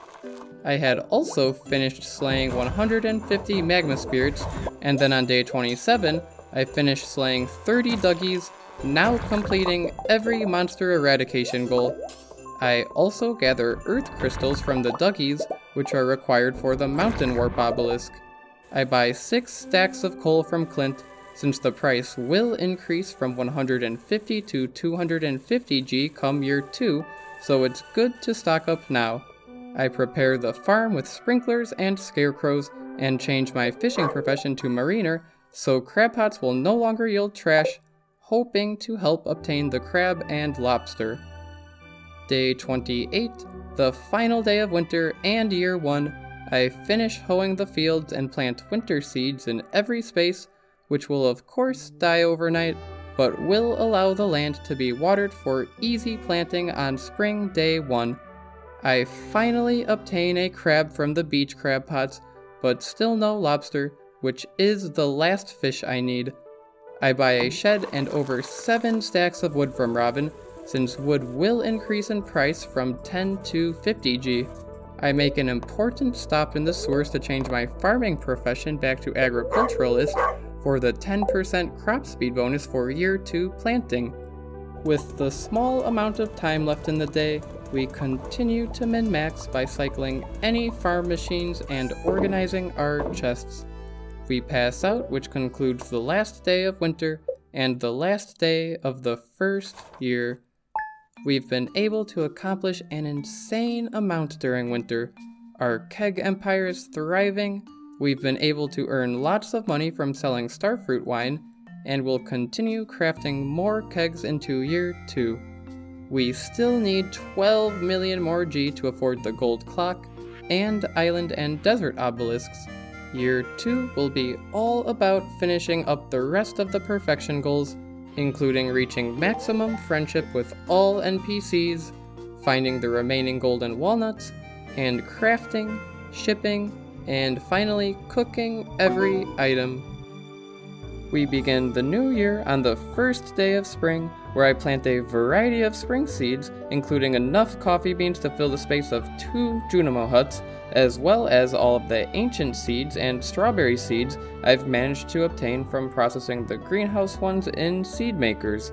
I had also finished slaying 150 magma spirits, and then on day 27, I finished slaying 30 Duggies, now completing every monster eradication goal. I also gather earth crystals from the Duggies, which are required for the mountain warp obelisk. I buy 6 stacks of coal from Clint, since the price will increase from 150 to 250 G come year 2, so it's good to stock up now. I prepare the farm with sprinklers and scarecrows, and change my fishing profession to mariner, so crab pots will no longer yield trash, hoping to help obtain the crab and lobster. Day 28, the final day of winter and year 1, I finish hoeing the fields and plant winter seeds in every space, which will of course die overnight, but will allow the land to be watered for easy planting on spring day 1. I finally obtain a crab from the beach crab pots, but still no lobster, which is the last fish I need. I buy a shed and over 7 stacks of wood from Robin, since wood will increase in price from 10 to 50G. I make an important stop in the sewers to change my farming profession back to agriculturalist for the 10% crop speed bonus for year 2 planting. With the small amount of time left in the day, we continue to min-max by cycling any farm machines and organizing our chests. We pass out, which concludes the last day of winter and the last day of the first year. We've been able to accomplish an insane amount during winter. Our keg empire is thriving, we've been able to earn lots of money from selling Starfruit wine, and will continue crafting more kegs into year 2. We still need 12 million more G to afford the gold clock and island and desert obelisks. Year 2 will be all about finishing up the rest of the perfection goals, including reaching maximum friendship with all NPCs, finding the remaining golden walnuts, and crafting, shipping, and finally cooking every item. We begin the new year on the first day of spring, where I plant a variety of spring seeds, including enough coffee beans to fill the space of 2 Junimo huts, as well as all of the ancient seeds and strawberry seeds I've managed to obtain from processing the greenhouse ones in seed makers.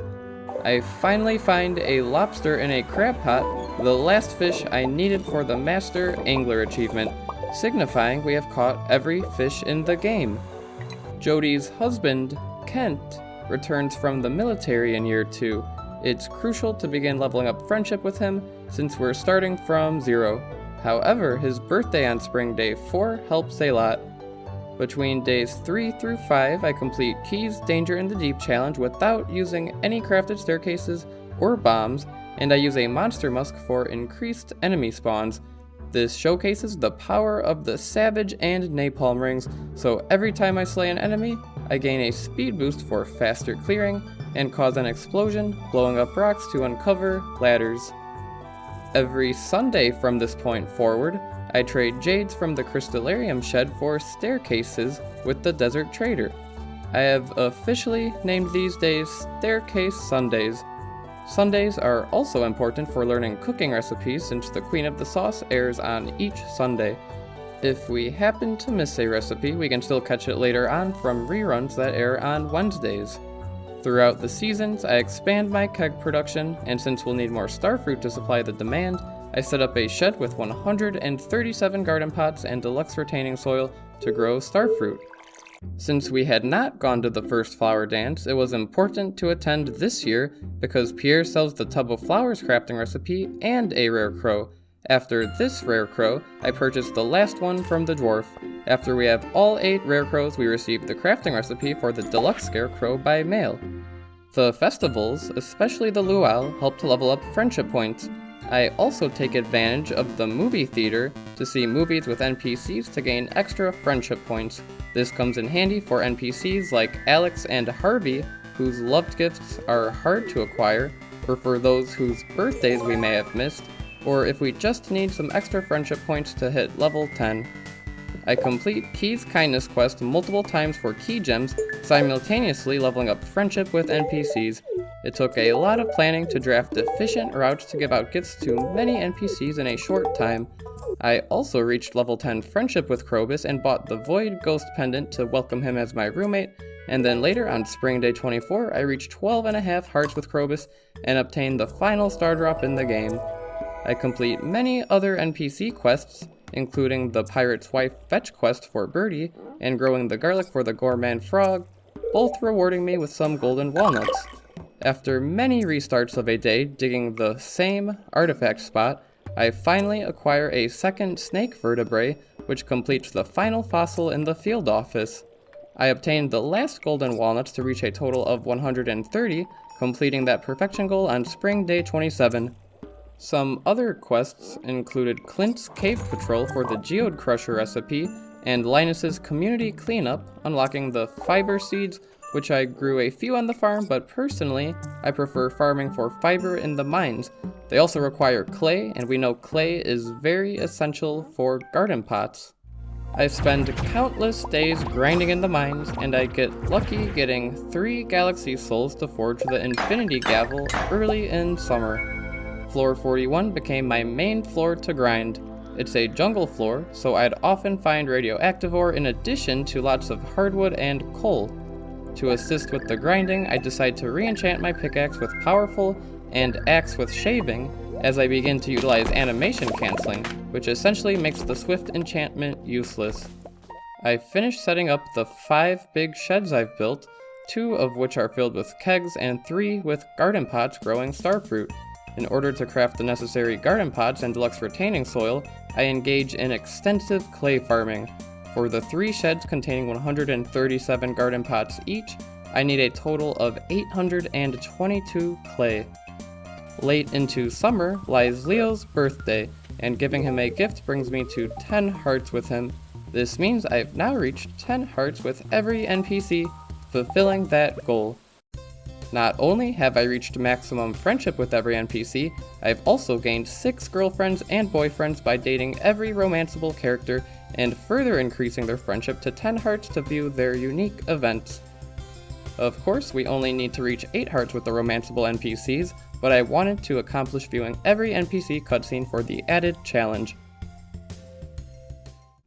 I finally find a lobster in a crab pot, the last fish I needed for the Master Angler achievement, signifying we have caught every fish in the game. Jody's husband, Kent, returns from the military in year 2. It's crucial to begin leveling up friendship with him since we're starting from 0. However, his birthday on spring day 4 helps a lot. Between days 3 through 5, I complete Keys Danger in the Deep challenge without using any crafted staircases or bombs, and I use a monster musk for increased enemy spawns. This showcases the power of the Savage and Napalm rings, so every time I slay an enemy, I gain a speed boost for faster clearing, and cause an explosion, blowing up rocks to uncover ladders. Every Sunday from this point forward, I trade jades from the Crystallarium shed for staircases with the Desert Trader. I have officially named these days Staircase Sundays. Sundays are also important for learning cooking recipes since the Queen of the Sauce airs on each Sunday. If we happen to miss a recipe, we can still catch it later on from reruns that air on Wednesdays. Throughout the seasons, I expand my keg production, and since we'll need more Starfruit to supply the demand, I set up a shed with 137 garden pots and deluxe retaining soil to grow Starfruit. Since we had not gone to the first flower dance, it was important to attend this year because Pierre sells the Tub of Flowers crafting recipe and a rare crow. After this rare crow, I purchased the last one from the dwarf. After we have all 8 rare crows, we receive the crafting recipe for the deluxe scarecrow by mail. The festivals, especially the luau, help to level up friendship points. I also take advantage of the movie theater to see movies with NPCs to gain extra friendship points. This comes in handy for NPCs like Alex and Harvey, whose loved gifts are hard to acquire, or for those whose birthdays we may have missed, or if we just need some extra friendship points to hit level 10. I complete Key's Kindness quest multiple times for key gems, simultaneously leveling up friendship with NPCs. It took a lot of planning to draft efficient routes to give out gifts to many NPCs in a short time. I also reached level 10 friendship with Krobus and bought the Void Ghost Pendant to welcome him as my roommate, and then later on Spring Day 24 I reached 12.5 hearts with Krobus and obtained the final star drop in the game. I complete many other NPC quests, including the Pirate's Wife fetch quest for Birdie and growing the garlic for the Gourmand Frog, both rewarding me with some golden walnuts. After many restarts of a day digging the same artifact spot, I finally acquire a second snake vertebrae, which completes the final fossil in the field office. I obtained the last golden walnuts to reach a total of 130, completing that perfection goal on Spring Day 27. Some other quests included Clint's Cave Patrol for the Geode Crusher recipe, and Linus's Community Cleanup, unlocking the fiber seeds, which I grew a few on the farm, but personally, I prefer farming for fiber in the mines. They also require clay, and we know clay is very essential for garden pots. I spend countless days grinding in the mines, and I get lucky getting 3 galaxy souls to forge the infinity gavel early in summer. Floor 41 became my main floor to grind. It's a jungle floor, so I'd often find radioactive ore in addition to lots of hardwood and coal. To assist with the grinding, I decide to re-enchant my pickaxe with powerful and axe with shaving as I begin to utilize animation canceling, which essentially makes the swift enchantment useless. I finished setting up the 5 big sheds I've built, 2 of which are filled with kegs and 3 with garden pots growing starfruit. In order to craft the necessary garden pots and deluxe retaining soil, I engage in extensive clay farming. For the 3 sheds containing 137 garden pots each, I need a total of 822 clay. Late into summer lies Leo's birthday, and giving him a gift brings me to 10 hearts with him. This means I've now reached 10 hearts with every NPC, fulfilling that goal. Not only have I reached maximum friendship with every NPC, I've also gained 6 girlfriends and boyfriends by dating every romanceable character and further increasing their friendship to 10 hearts to view their unique events. Of course, we only need to reach 8 hearts with the romanceable NPCs, but I wanted to accomplish viewing every NPC cutscene for the added challenge.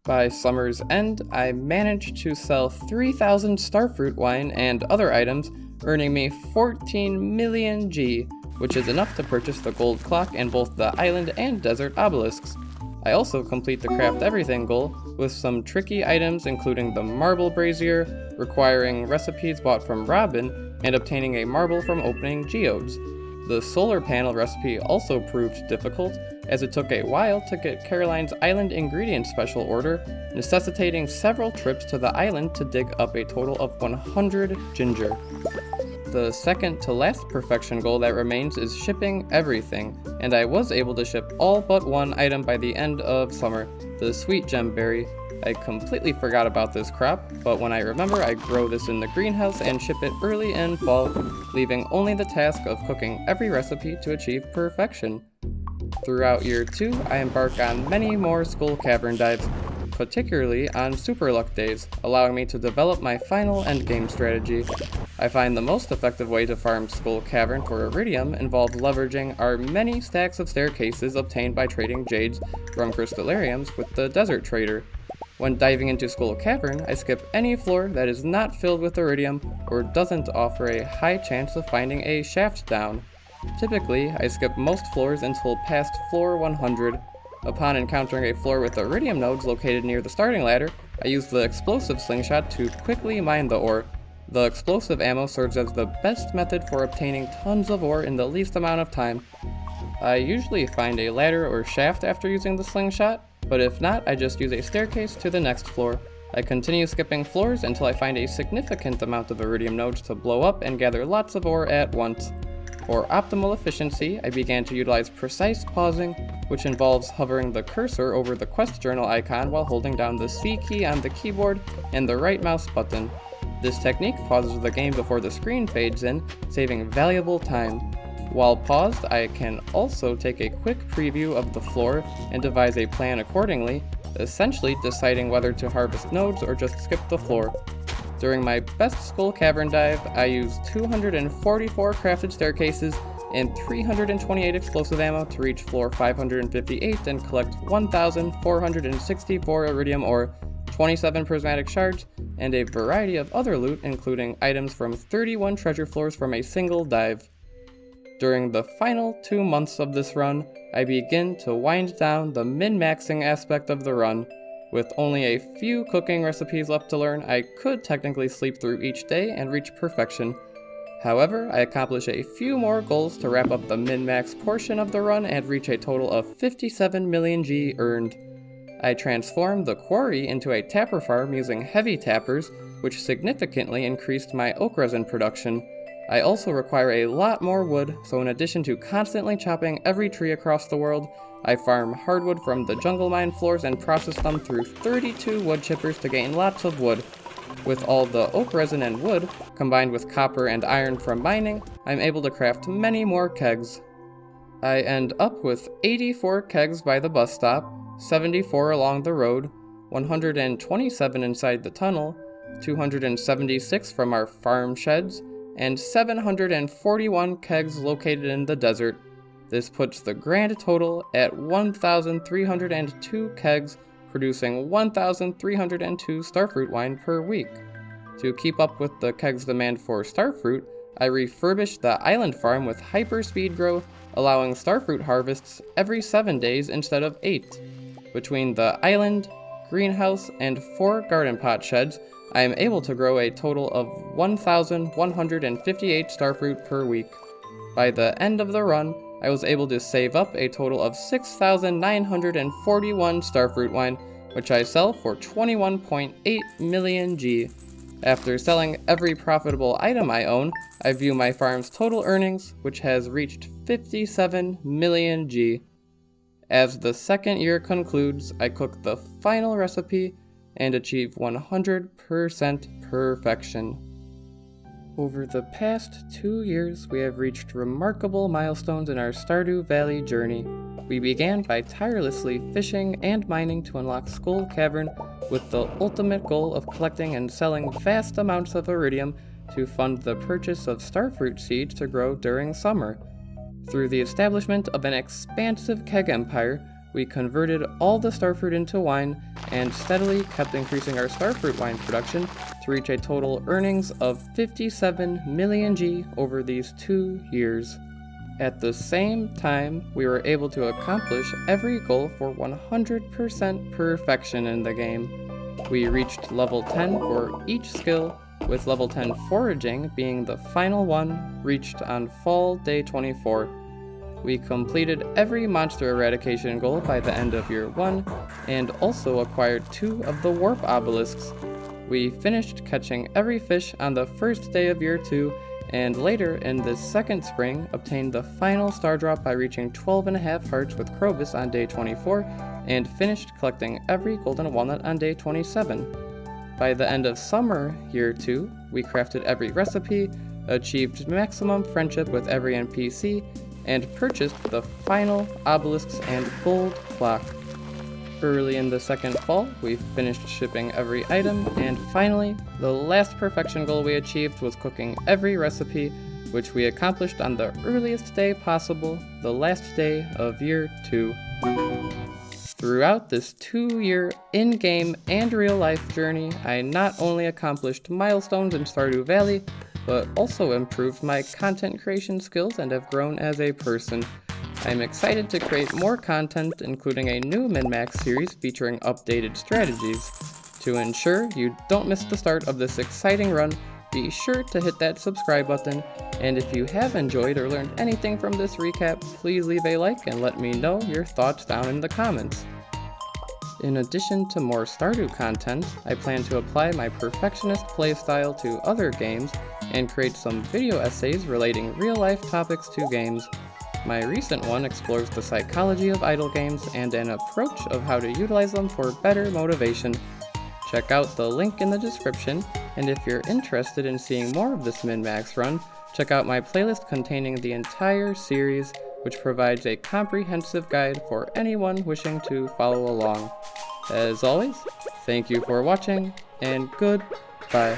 By summer's end, I managed to sell 3,000 Starfruit wine and other items, earning me 14 million G, which is enough to purchase the gold clock and both the island and desert obelisks. I also complete the craft everything goal with some tricky items including the marble brazier, requiring recipes bought from Robin, and obtaining a marble from opening geodes. The solar panel recipe also proved difficult, as it took a while to get Caroline's island ingredient special order, necessitating several trips to the island to dig up a total of 100 ginger. The second to last perfection goal that remains is shipping everything, and I was able to ship all but one item by the end of summer, the sweet gem berry. I completely forgot about this crop, but when I remember, I grow this in the greenhouse and ship it early in fall, leaving only the task of cooking every recipe to achieve perfection. Throughout year 2, I embark on many more school cavern dives, particularly on super luck days, allowing me to develop my final endgame strategy. I find the most effective way to farm Skull Cavern for Iridium involves leveraging our many stacks of staircases obtained by trading jades from crystallariums with the desert trader. When diving into Skull Cavern, I skip any floor that is not filled with Iridium or doesn't offer a high chance of finding a shaft down. Typically, I skip most floors until past floor 100. Upon encountering a floor with Iridium nodes located near the starting ladder, I use the explosive slingshot to quickly mine the ore. The explosive ammo serves as the best method for obtaining tons of ore in the least amount of time. I usually find a ladder or shaft after using the slingshot, but if not, I just use a staircase to the next floor. I continue skipping floors until I find a significant amount of Iridium nodes to blow up and gather lots of ore at once. For optimal efficiency, I began to utilize precise pausing, which involves hovering the cursor over the quest journal icon while holding down the C key on the keyboard and the right mouse button. This technique pauses the game before the screen fades in, saving valuable time. While paused, I can also take a quick preview of the floor and devise a plan accordingly, essentially deciding whether to harvest nodes or just skip the floor. During my best Skull Cavern dive, I used 244 crafted staircases and 328 explosive ammo to reach floor 558 and collect 1,464 Iridium ore, 27 prismatic shards, and a variety of other loot including items from 31 treasure floors from a single dive. During the final 2 months of this run, I begin to wind down the min-maxing aspect of the run. With only a few cooking recipes left to learn, I could technically sleep through each day and reach perfection. However, I accomplish a few more goals to wrap up the min-max portion of the run and reach a total of 57 million G earned. I transformed the quarry into a tapper farm using heavy tappers, which significantly increased my oak resin production. I also require a lot more wood, so in addition to constantly chopping every tree across the world, I farm hardwood from the jungle mine floors and process them through 32 wood chippers to gain lots of wood. With all the oak resin and wood, combined with copper and iron from mining, I'm able to craft many more kegs. I end up with 84 kegs by the bus stop, 74 along the road, 127 inside the tunnel, 276 from our farm sheds, and 741 kegs located in the desert. This puts the grand total at 1,302 kegs, producing 1,302 Starfruit wine per week. To keep up with the kegs' demand for Starfruit, I refurbished the island farm with hyperspeed growth, allowing Starfruit harvests every 7 days instead of 8. Between the island, greenhouse, and 4 garden pot sheds, I am able to grow a total of 1,158 Starfruit per week. By the end of the run, I was able to save up a total of 6,941 Starfruit wine, which I sell for 21.8 million G. After selling every profitable item I own, I view my farm's total earnings, which has reached 57 million G. As the second year concludes, I cook the final recipe and achieve 100% perfection. Over the past 2 years, we have reached remarkable milestones in our Stardew Valley journey. We began by tirelessly fishing and mining to unlock Skull Cavern, with the ultimate goal of collecting and selling vast amounts of iridium to fund the purchase of Starfruit seeds to grow during summer. Through the establishment of an expansive keg empire, we converted all the Starfruit into wine and steadily kept increasing our Starfruit wine production to reach a total earnings of 57 million G over these 2 years. At the same time, we were able to accomplish every goal for 100% perfection in the game. We reached level 10 for each skill, with level 10 Foraging being the final one reached on fall day 24. We completed every monster eradication goal by the end of year 1, and also acquired 2 of the warp obelisks. We finished catching every fish on the first day of year 2, and later in the second spring obtained the final star drop by reaching 12.5 hearts with Krobus on day 24, and finished collecting every golden walnut on day 27. By the end of summer, year 2, we crafted every recipe, achieved maximum friendship with every NPC, and purchased the final obelisks and gold clock. Early in the second fall, we finished shipping every item, and finally, the last perfection goal we achieved was cooking every recipe, which we accomplished on the earliest day possible, the last day of year 2. Throughout this 2-year in-game and real-life journey, I not only accomplished milestones in Stardew Valley, but also improved my content creation skills and have grown as a person. I'm excited to create more content, including a new min-max series featuring updated strategies. To ensure you don't miss the start of this exciting run, be sure to hit that subscribe button, and if you have enjoyed or learned anything from this recap, please leave a like and let me know your thoughts down in the comments. In addition to more Stardew content, I plan to apply my perfectionist playstyle to other games and create some video essays relating real-life topics to games. My recent one explores the psychology of idle games and an approach of how to utilize them for better motivation. Check out the link in the description, and if you're interested in seeing more of this min-max run, check out my playlist containing the entire series, which provides a comprehensive guide for anyone wishing to follow along. As always, thank you for watching, and goodbye.